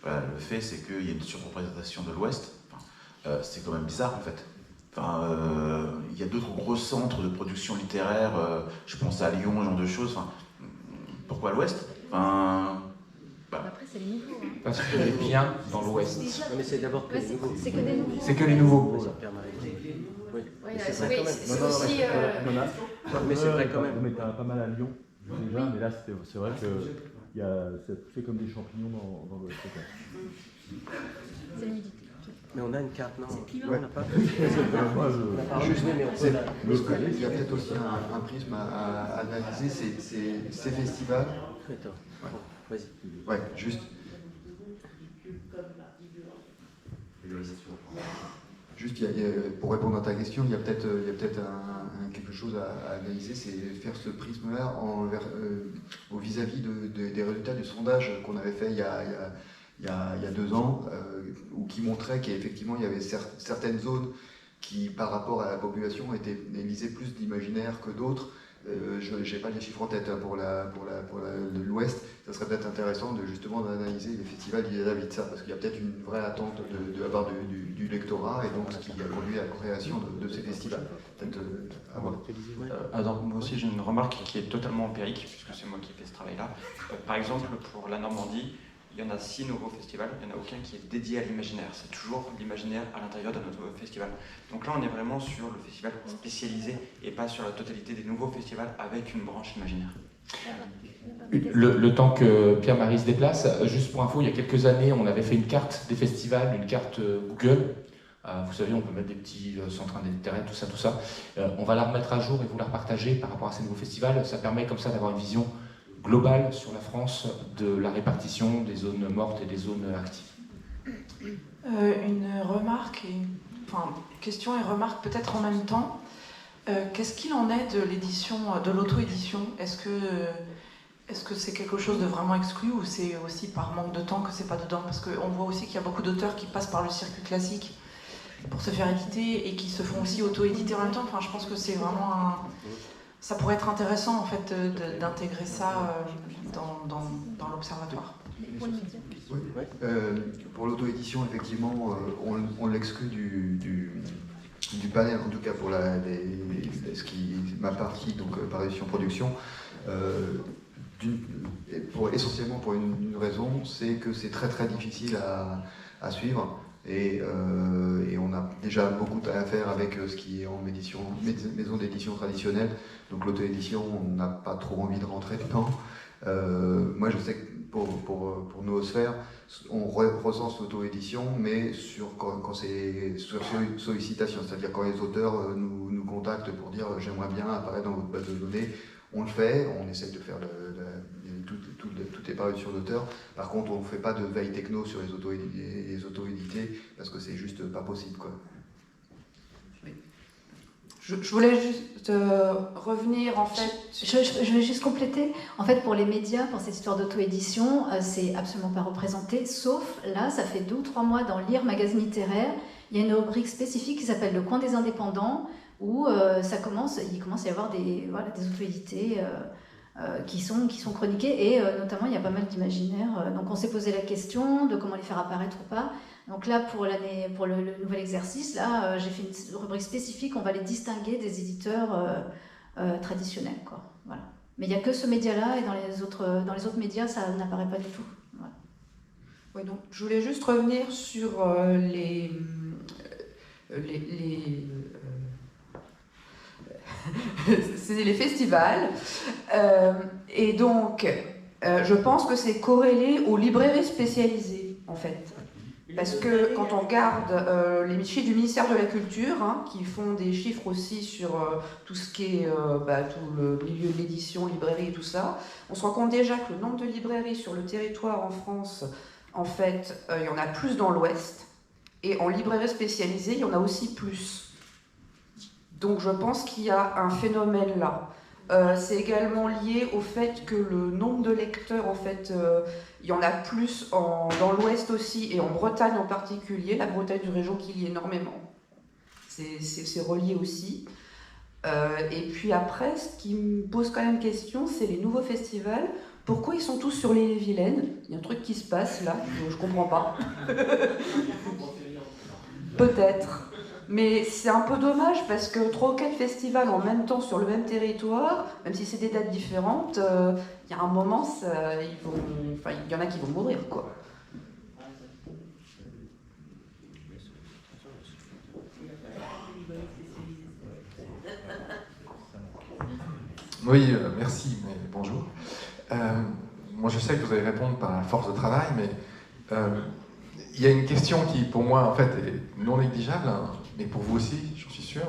voilà, le fait c'est qu'il y a une surreprésentation de l'Ouest. Enfin, c'est quand même bizarre en fait. Enfin, il y a d'autres gros centres de production littéraire, je pense à Lyon, ce genre de choses. Enfin, pourquoi l'Ouest? Enfin, Après, c'est les nouveaux. Hein. Parce que les biens dans l'Ouest. Non, mais c'est d'abord que les nouveaux. C'est que des nouveaux. C'est que les nouveaux. Oui, c'est vrai quand même. c'est aussi. Mais c'est vrai quand même. Mais t'as pas mal à Lyon déjà, mais là c'est vrai que ça poussait comme des champignons dans l'Ouest. C'est l'humidité. Mais on a une carte, non? Ouais. On n'a pas. Juste, il y a peut-être aussi un prisme à analyser, c'est ces festivals. Attends, vas-y. Ouais, juste. Juste, pour répondre à ta question, il y a peut-être quelque chose à analyser, c'est faire ce prisme-là vis-à-vis des résultats du sondage qu'on avait fait il y a 2 ans, où qui montrait qu'effectivement il y avait certaines zones qui, par rapport à la population, lisaient plus d'imaginaire que d'autres. Je n'ai pas les chiffres en tête pour l'Ouest. Ça serait peut-être intéressant justement d'analyser les festivals vis-à-vis de ça, parce qu'il y a peut-être une vraie attente de la part du lectorat, et donc ce qui a conduit à la création de ces festivals. Donc, moi aussi j'ai une remarque qui est totalement empirique, puisque c'est moi qui ai fait ce travail-là. Par exemple, pour la Normandie, il y en a 6 nouveaux festivals, il n'y en a aucun qui est dédié à l'imaginaire. C'est toujours l'imaginaire à l'intérieur de notre festival. Donc là, on est vraiment sur le festival spécialisé et pas sur la totalité des nouveaux festivals avec une branche imaginaire. Le temps que Pierre-Marie se déplace, juste pour info, il y a quelques années, on avait fait une carte des festivals, une carte Google. Vous savez, on peut mettre des petits centres d'intérêt, tout ça. On va la remettre à jour et vous la repartager par rapport à ces nouveaux festivals. Ça permet comme ça d'avoir une vision globale sur la France de la répartition des zones mortes et des zones actives. Une remarque, question et remarque peut-être en même temps. Qu'est-ce qu'il en est de l'édition, de l'auto-édition ? Est-ce que c'est quelque chose de vraiment exclu ou c'est aussi par manque de temps que c'est pas dedans ? Parce qu'on voit aussi qu'il y a beaucoup d'auteurs qui passent par le circuit classique pour se faire éditer et qui se font aussi auto-éditer en même temps. Enfin, je pense que c'est vraiment ça pourrait être intéressant en fait d'intégrer ça dans l'observatoire. Pour l'auto-édition, effectivement, on l'exclut du panel, en tout cas pour ma partie, donc parution production, essentiellement pour une raison, c'est que c'est très très difficile à suivre. Et on a déjà beaucoup à faire avec ce qui est en maison d'édition traditionnelle. Donc l'auto-édition, on n'a pas trop envie de rentrer dedans. Moi, je sais que pour Noosphère, on recense l'auto-édition, mais quand c'est sur sollicitation, c'est-à-dire quand les auteurs nous contactent pour dire « j'aimerais bien apparaître dans votre base de données », on le fait, on essaie de faire toutes les parutions d'auteurs. Par contre, on ne fait pas de veille techno sur les auto-édités parce que c'est juste pas possible, quoi. Je voulais juste revenir en fait. Je vais juste compléter. En fait, pour les médias, pour cette histoire d'auto-édition, c'est absolument pas représenté, sauf là, ça fait 2 ou 3 mois dans Lire, magazine littéraire, il y a une rubrique spécifique qui s'appelle Le Coin des Indépendants, où il commence à y avoir des auto-édités qui sont chroniqués, et notamment il y a pas mal d'imaginaires. Donc on s'est posé la question de comment les faire apparaître ou pas. Donc là, pour le nouvel exercice, là, j'ai fait une rubrique spécifique, on va les distinguer des éditeurs traditionnels, quoi. Voilà. Mais il n'y a que ce média-là, et dans les autres médias, ça n'apparaît pas du tout. Voilà. Oui, donc je voulais juste revenir sur c'est les festivals. Et donc, je pense que c'est corrélé aux librairies spécialisées, en fait. Parce que quand on regarde les chiffres du ministère de la Culture, qui font des chiffres aussi sur tout ce qui est tout le milieu de l'édition, librairie et tout ça, on se rend compte déjà que le nombre de librairies sur le territoire en France, en fait, il y en a plus dans l'Ouest. Et en librairie spécialisée, il y en a aussi plus. Donc je pense qu'il y a un phénomène là. C'est également lié au fait que le nombre de lecteurs, en fait, il y en a plus dans l'Ouest aussi, et en Bretagne en particulier, la Bretagne du Région qui lit énormément. C'est relié aussi. Et puis après, ce qui me pose quand même question, c'est les nouveaux festivals. Pourquoi ils sont tous sur l'île-et-Vilaine ? Il y a un truc qui se passe là, je comprends pas. Peut-être. Mais c'est un peu dommage parce que 3 ou 4 festivals en même temps sur le même territoire, même si c'est des dates différentes, il y a un moment, il y en a qui vont mourir, quoi. Oui, merci, mais bonjour. Moi, je sais que vous allez répondre par la force de travail, mais il y a une question qui, pour moi, en fait, est non négligeable, mais pour vous aussi, j'en suis sûr.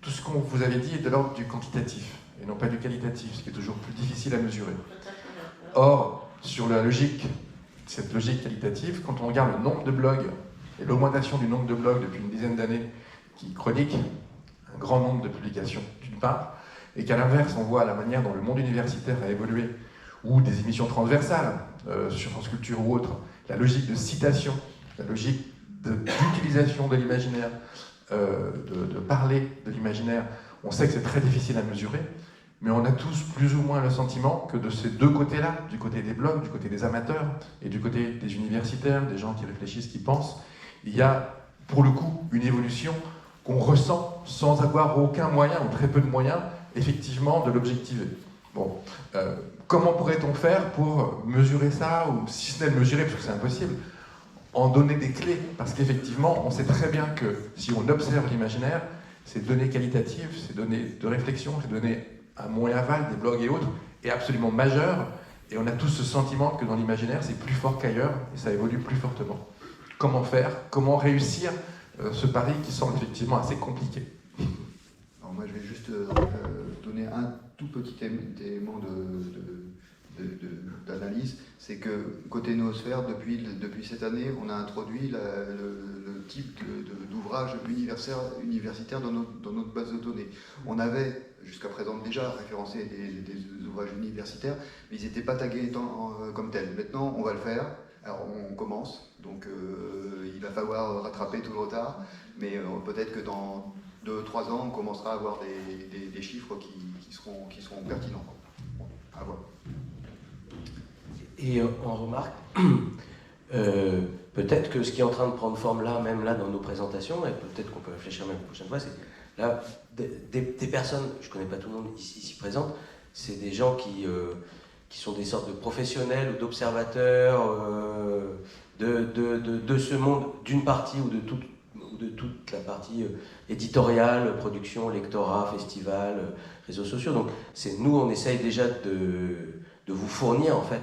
Tout ce qu'on vous avait dit est de l'ordre du quantitatif, et non pas du qualitatif, ce qui est toujours plus difficile à mesurer. Or, sur la logique, cette logique qualitative, quand on regarde le nombre de blogs et l'augmentation du nombre de blogs depuis une dizaine d'années qui chroniquent un grand nombre de publications d'une part, et qu'à l'inverse, on voit la manière dont le monde universitaire a évolué, ou des émissions transversales sur France Culture ou autres, la logique de citation, la logique d'utilisation de l'imaginaire, de parler de l'imaginaire, on sait que c'est très difficile à mesurer, mais on a tous plus ou moins le sentiment que de ces deux côtés-là, du côté des blogs, du côté des amateurs, et du côté des universitaires, des gens qui réfléchissent, qui pensent, il y a pour le coup une évolution qu'on ressent sans avoir aucun moyen, ou très peu de moyens, effectivement, de l'objectiver. Bon, comment pourrait-on faire pour mesurer ça, ou si ce n'est le mesurer, parce que c'est impossible, en donner des clés? Parce qu'effectivement, on sait très bien que si on observe l'imaginaire, ces données qualitatives, ces données de réflexion, ces données amont et aval des blogs et autres, est absolument majeure, et on a tous ce sentiment que dans l'imaginaire, c'est plus fort qu'ailleurs, et ça évolue plus fortement. Comment faire? Comment réussir ce pari qui semble effectivement assez compliqué? Alors moi, je vais juste donner un tout petit élément d'analyse, c'est que côté noosphère, depuis cette année, on a introduit le type d'ouvrage universitaire dans notre base de données. On avait jusqu'à présent déjà référencé des ouvrages universitaires, mais ils n'étaient pas tagués comme tels. Maintenant, on va le faire. Alors on commence, donc il va falloir rattraper tout le retard, mais peut-être que dans 2-3 ans, on commencera à avoir des chiffres qui seront pertinents. Bon, à voir. Et on remarque, peut-être que ce qui est en train de prendre forme là, même là dans nos présentations, et peut-être qu'on peut réfléchir même la prochaine fois, c'est là, des personnes, je ne connais pas tout le monde ici présent, c'est des gens qui sont des sortes de professionnels ou d'observateurs de ce monde, d'une partie ou de toute la partie éditoriale, production, lectorat, festival, réseaux sociaux. Donc nous, on essaye déjà de vous fournir en fait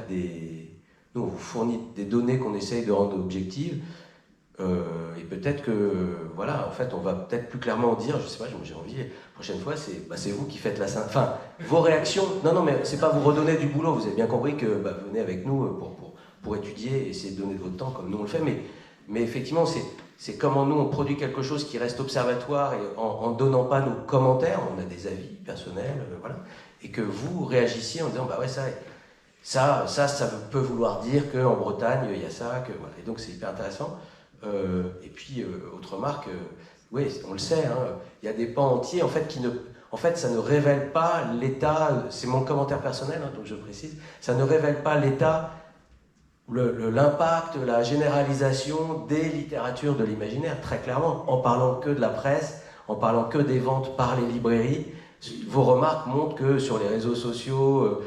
nous on vous fournit des données qu'on essaye de rendre objectives, et peut-être que voilà, en fait on va peut-être plus clairement dire, je sais pas, j'ai envie, la prochaine fois c'est vous qui faites enfin vos réactions, non mais c'est pas vous redonner du boulot, vous avez bien compris que venez avec nous pour étudier et essayer de donner de votre temps comme nous on le fait, mais effectivement c'est comment nous on produit quelque chose qui reste observatoire et en donnant pas nos commentaires, on a des avis personnels, voilà, et que vous réagissiez en disant bah ouais ça peut vouloir dire qu'en Bretagne il y a ça, que voilà, et donc c'est hyper intéressant. Et puis autre remarque, oui on le sait, il y a des pans entiers en fait ça ne révèle pas l'état, c'est mon commentaire personnel, donc je précise, ça ne révèle pas l'état, l'impact, la généralisation des littératures de l'imaginaire, très clairement, en parlant que de la presse, en parlant que des ventes par les librairies. Vos remarques montrent que sur les réseaux sociaux,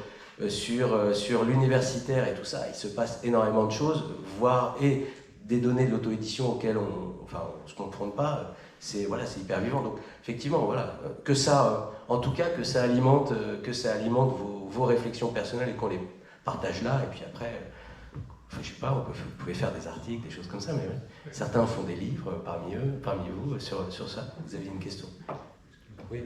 sur l'universitaire et tout ça, il se passe énormément de choses, voire et des données de l'auto-édition auxquelles on se confronte pas, c'est hyper vivant. Donc effectivement, voilà, que ça, en tout cas, que ça alimente vos réflections personnelles et qu'on les partage là, et puis après, je sais pas, vous pouvez faire des articles, des choses comme ça, mais ouais. Certains font des livres parmi vous sur ça. Vous aviez une question? Oui,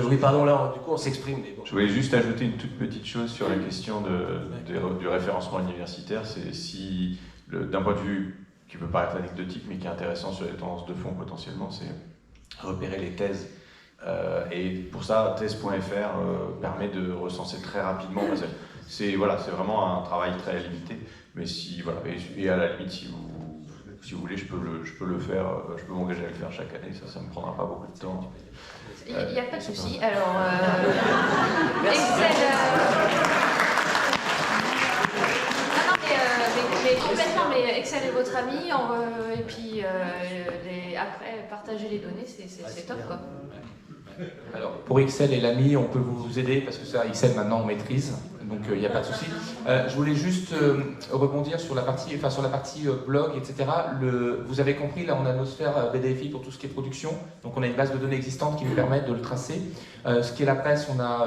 oui, pardon, là, du coup, on s'exprime. Mais bon. Je voulais juste ajouter une toute petite chose sur la question du référencement universitaire. C'est si, d'un point de vue qui peut paraître anecdotique, mais qui est intéressant sur les tendances de fond potentiellement, c'est repérer les thèses. Et pour ça, thèse.fr permet de recenser très rapidement. C'est vraiment un travail très limité. Mais si, voilà, et à la limite, si vous voulez, je peux le faire, je peux m'engager à le faire chaque année, ça me prendra pas beaucoup de temps. Il n'y a pas de souci. Alors, Excel. Mais complètement, mais Excel est votre ami, et puis après, partager les données, c'est top, quoi. Alors, pour Excel et l'ami, on peut vous aider, parce que ça, Excel, maintenant, on maîtrise, donc il n'y a pas de souci. Je voulais juste rebondir sur la partie blog, etc. Vous avez compris, là, on a Noosphère BDFI pour tout ce qui est production, donc on a une base de données existante qui nous permet de le tracer. Ce qui est la presse, on a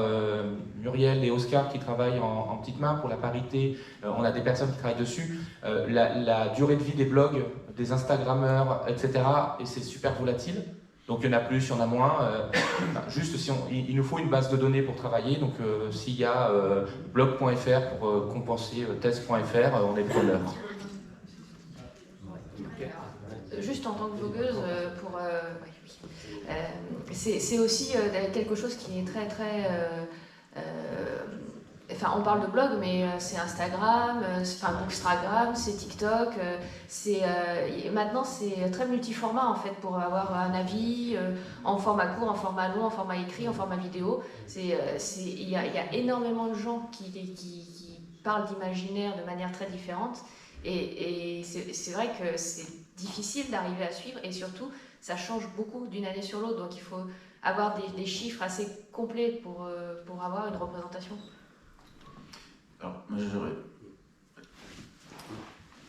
Muriel et Oscar qui travaillent en petites mains pour la parité, on a des personnes qui travaillent dessus. La durée de vie des blogs, des Instagrammeurs, etc., et c'est super volatile. Donc il y en a plus, il y en a moins. Juste il nous faut une base de données pour travailler. Donc s'il y a blog.fr pour compenser thèse.fr, on est preneur. juste en tant que blogueuse, c'est aussi quelque chose qui est très très... Enfin, on parle de blog, mais c'est Instagram, enfin Bookstagram, c'est TikTok. Maintenant, c'est très multiformat en fait pour avoir un avis en format court, en format long, en format écrit, en format vidéo. Il y a énormément de gens qui parlent d'imaginaire de manière très différente. Et c'est vrai que c'est difficile d'arriver à suivre et surtout, ça change beaucoup d'une année sur l'autre. Donc il faut avoir des chiffres assez complets pour avoir une représentation. Alors, moi j'aurais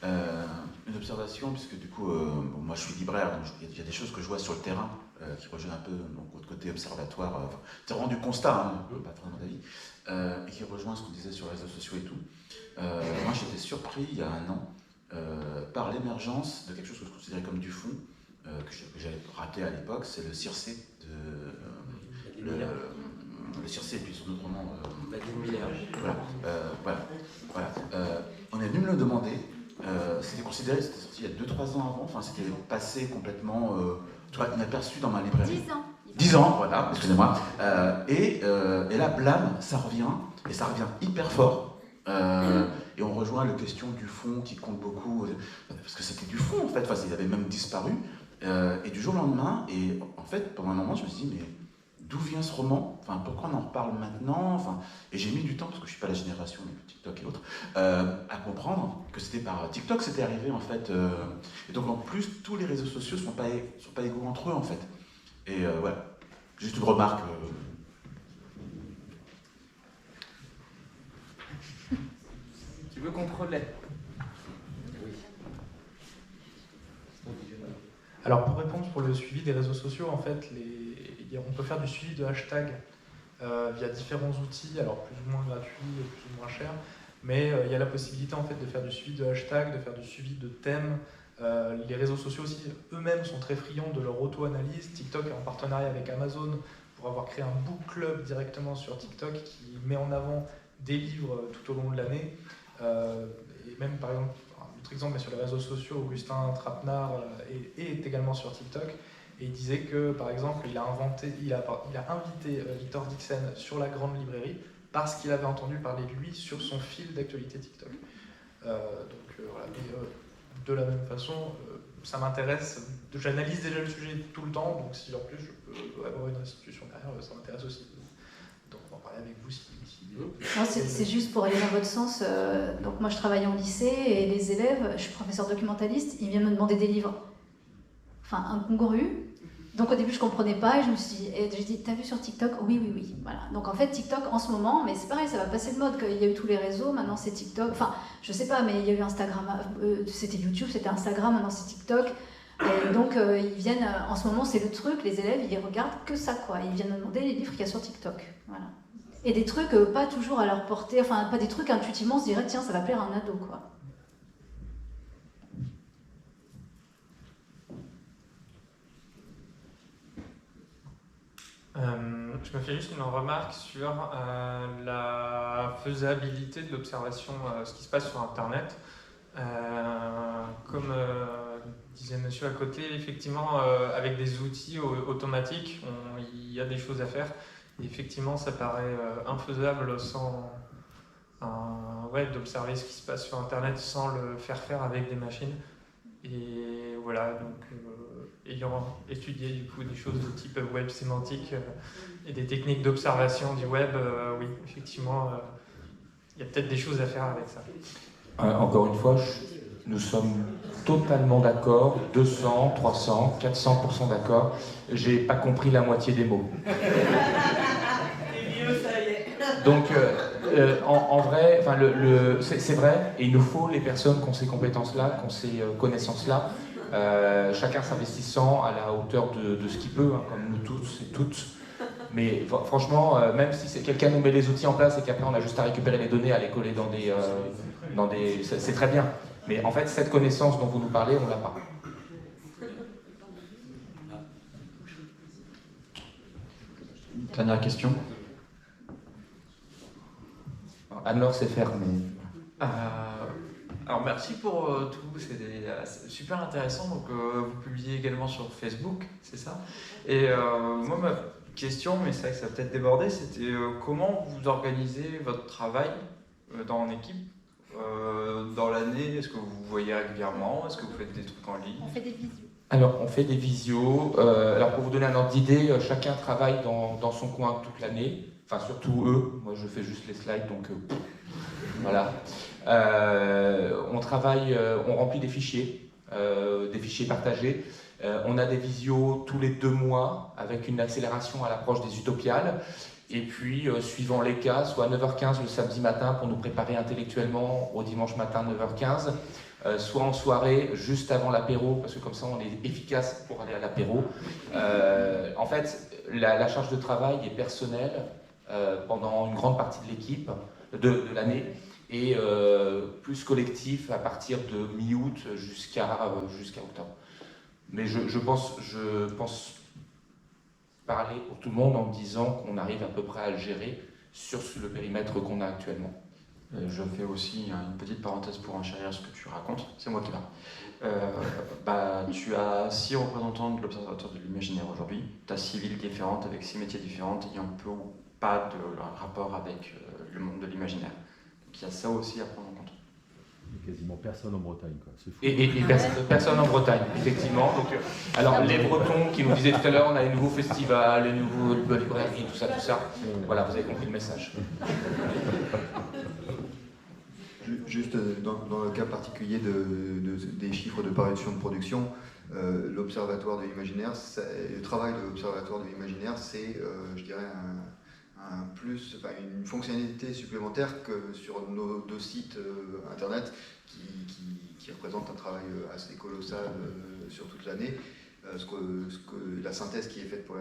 une observation, puisque du coup, bon, moi je suis libraire, donc il y a des choses que je vois sur le terrain qui rejoignent un peu mon côté observatoire, c'est vraiment du constat, hein, pas vraiment d'avis, et qui rejoint ce qu'on disait sur les réseaux sociaux et tout. Moi j'étais surpris il y a un an par l'émergence de quelque chose que je considérais comme du fond, que j'avais raté à l'époque, c'est le Circé de... Le Circé et puis son autre nom... Voilà. On est venu me le demander. C'était considéré, c'était sorti il y a 2-3 ans avant, enfin c'était passé complètement inaperçu dans ma librairie. 10 ans. 10 ans, voilà, excusez-moi. Et là, blam, ça revient, et ça revient hyper fort. Et on rejoint la question du fond qui compte beaucoup, parce que c'était du fond en fait, enfin, il avait même disparu. Et du jour au lendemain, et en fait, pendant un moment, je me suis dit, mais d'où vient ce roman? Enfin, pourquoi on en reparle maintenant? Enfin, et j'ai mis du temps, parce que je ne suis pas la génération de TikTok et autres, à comprendre que c'était par TikTok que c'était arrivé en fait. Et donc en plus, tous les réseaux sociaux ne sont pas égaux entre eux en fait. Et voilà, juste une remarque. Tu veux qu'on te relaie? Alors pour répondre pour le suivi des réseaux sociaux, en fait, on peut faire du suivi de hashtags via différents outils, alors plus ou moins gratuits, plus ou moins chers, mais il y a la possibilité en fait de faire du suivi de hashtags, de faire du suivi de thèmes. Les réseaux sociaux aussi eux-mêmes sont très friands de leur auto-analyse. TikTok est en partenariat avec Amazon pour avoir créé un book club directement sur TikTok qui met en avant des livres tout au long de l'année. Et même par exemple, un autre exemple, mais sur les réseaux sociaux, Augustin Trapenard est également sur TikTok. Et il disait que, par exemple, il a invité Victor Dixon sur la grande librairie parce qu'il avait entendu parler de lui sur son fil d'actualité TikTok. Voilà. Et, de la même façon, ça m'intéresse. J'analyse déjà le sujet tout le temps, donc si en plus je peux avoir une institution derrière, ça m'intéresse aussi. Donc on va en parler avec vous si Non, c'est juste pour aller dans votre sens. Donc moi je travaille en lycée et les élèves, je suis professeur documentaliste, ils viennent me demander des livres. Enfin, incongrus. Donc au début je comprenais pas et je me suis dit, j'ai dit, t'as vu sur TikTok? Oui. Voilà. Donc en fait TikTok en ce moment, mais c'est pareil, ça va passer de mode. Il y a eu tous les réseaux, maintenant c'est TikTok. Enfin, je sais pas, mais il y a eu Instagram, c'était YouTube, c'était Instagram, maintenant c'est TikTok. Et donc ils viennent, en ce moment c'est le truc, les élèves ils regardent que ça quoi. Ils viennent me demander les livres qu'il y a sur TikTok. Voilà. Et des trucs pas toujours à leur portée, enfin pas des trucs intuitivement on se dirait tiens ça va plaire à un ado quoi. Je me fais juste une remarque sur la faisabilité de l'observation, ce qui se passe sur Internet. Comme disait monsieur à côté, effectivement, avec des outils automatiques, il y a des choses à faire. Et effectivement, ça paraît infaisable d'observer ce qui se passe sur Internet sans le faire avec des machines. Et voilà, donc ayant étudié du coup des choses de type web sémantique et des techniques d'observation du web, oui, effectivement, il y a peut-être des choses à faire avec ça. Encore une fois, nous sommes totalement d'accord, 200, 300, 400% d'accord. J'ai pas compris la moitié des mots. Donc, en vrai, enfin, c'est vrai, et il nous faut les personnes qui ont ces compétences-là, qui ont ces connaissances-là, chacun s'investissant à la hauteur de ce qu'il peut, hein, comme nous tous et toutes. Mais franchement, même si quelqu'un nous met les outils en place et qu'après on a juste à récupérer les données, à les coller dans des c'est très bien. Mais en fait, cette connaissance dont vous nous parlez, on l'a pas. Dernière question. Anne-Laure sait faire, mais... Alors merci pour tout, c'est super intéressant. Donc vous publiez également sur Facebook, c'est ça? Et moi ma question, mais c'est vrai que ça a peut-être débordé, c'était comment vous organisez votre travail en équipe dans l'année? Est-ce que vous vous voyez régulièrement? Est-ce que vous faites des trucs en ligne? On fait des visios. Alors, on fait des visios. Alors, pour vous donner un ordre d'idée, chacun travaille dans son coin toute l'année. Enfin, surtout eux. Moi, je fais juste les slides, donc voilà. On travaille, on remplit des fichiers partagés. On a des visios tous les 2 mois avec une accélération à l'approche des utopiales. Et puis, suivant les cas, soit à 9h15 le samedi matin pour nous préparer intellectuellement au dimanche matin 9h15, soit en soirée juste avant l'apéro, parce que comme ça on est efficace pour aller à l'apéro. En fait, la charge de travail est personnelle pendant une grande partie de l'équipe, de l'année, et plus collectif à partir de mi-août jusqu'à octobre. Mais je pense parler pour tout le monde en me disant qu'on arrive à peu près à le gérer sur le périmètre qu'on a actuellement. Je fais aussi une petite parenthèse pour enchérir ce que tu racontes. C'est moi qui parle. Tu as 6 représentants de l'Observatoire de l'imaginaire aujourd'hui. Tu as 6 villes différentes avec 6 métiers différents ayant peu ou pas de rapport avec le monde de l'imaginaire. Donc il y a ça aussi à prendre en compte. Il y a quasiment personne en Bretagne, quoi. C'est fou. Et personne en Bretagne, effectivement. Donc, alors les Bretons qui nous disaient tout à l'heure, on a les nouveaux festivals, les nouveaux librairies, tout ça. Voilà, vous avez compris le message. Juste dans le cas particulier des chiffres de parution de production, l'Observatoire de l'imaginaire, le travail de l'Observatoire de l'imaginaire, c'est, je dirais, une fonctionnalité supplémentaire que sur nos 2 sites internet qui représentent un travail assez colossal sur toute l'année. La synthèse qui est faite pour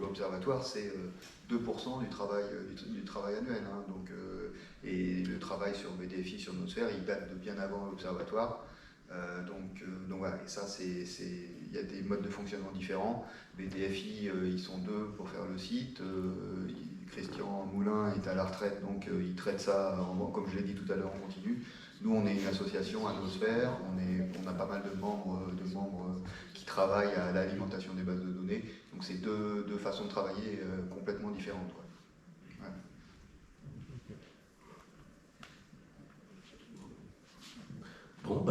l'Observatoire, c'est 2% du travail annuel. Hein, et le travail sur BDFI, sur Nosphère, il date de bien avant l'Observatoire. Donc voilà, et ça, il y a des modes de fonctionnement différents. BDFI, ils sont 2 pour faire le site. Christian Moulin est à la retraite, donc il traite ça, comme je l'ai dit tout à l'heure, en continu. Nous, on est une association à Nosphère, on a pas mal de membres qui travaillent à l'alimentation des bases de données. Donc c'est deux façons de travailler complètement différentes, quoi. Ouais. Bon,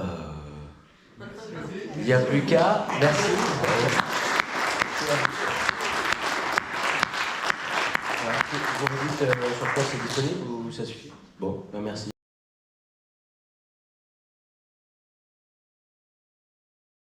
il n'y a plus qu'à. Merci. Vous me dites sur quoi c'est disponible ou ça suffit? Bon, merci.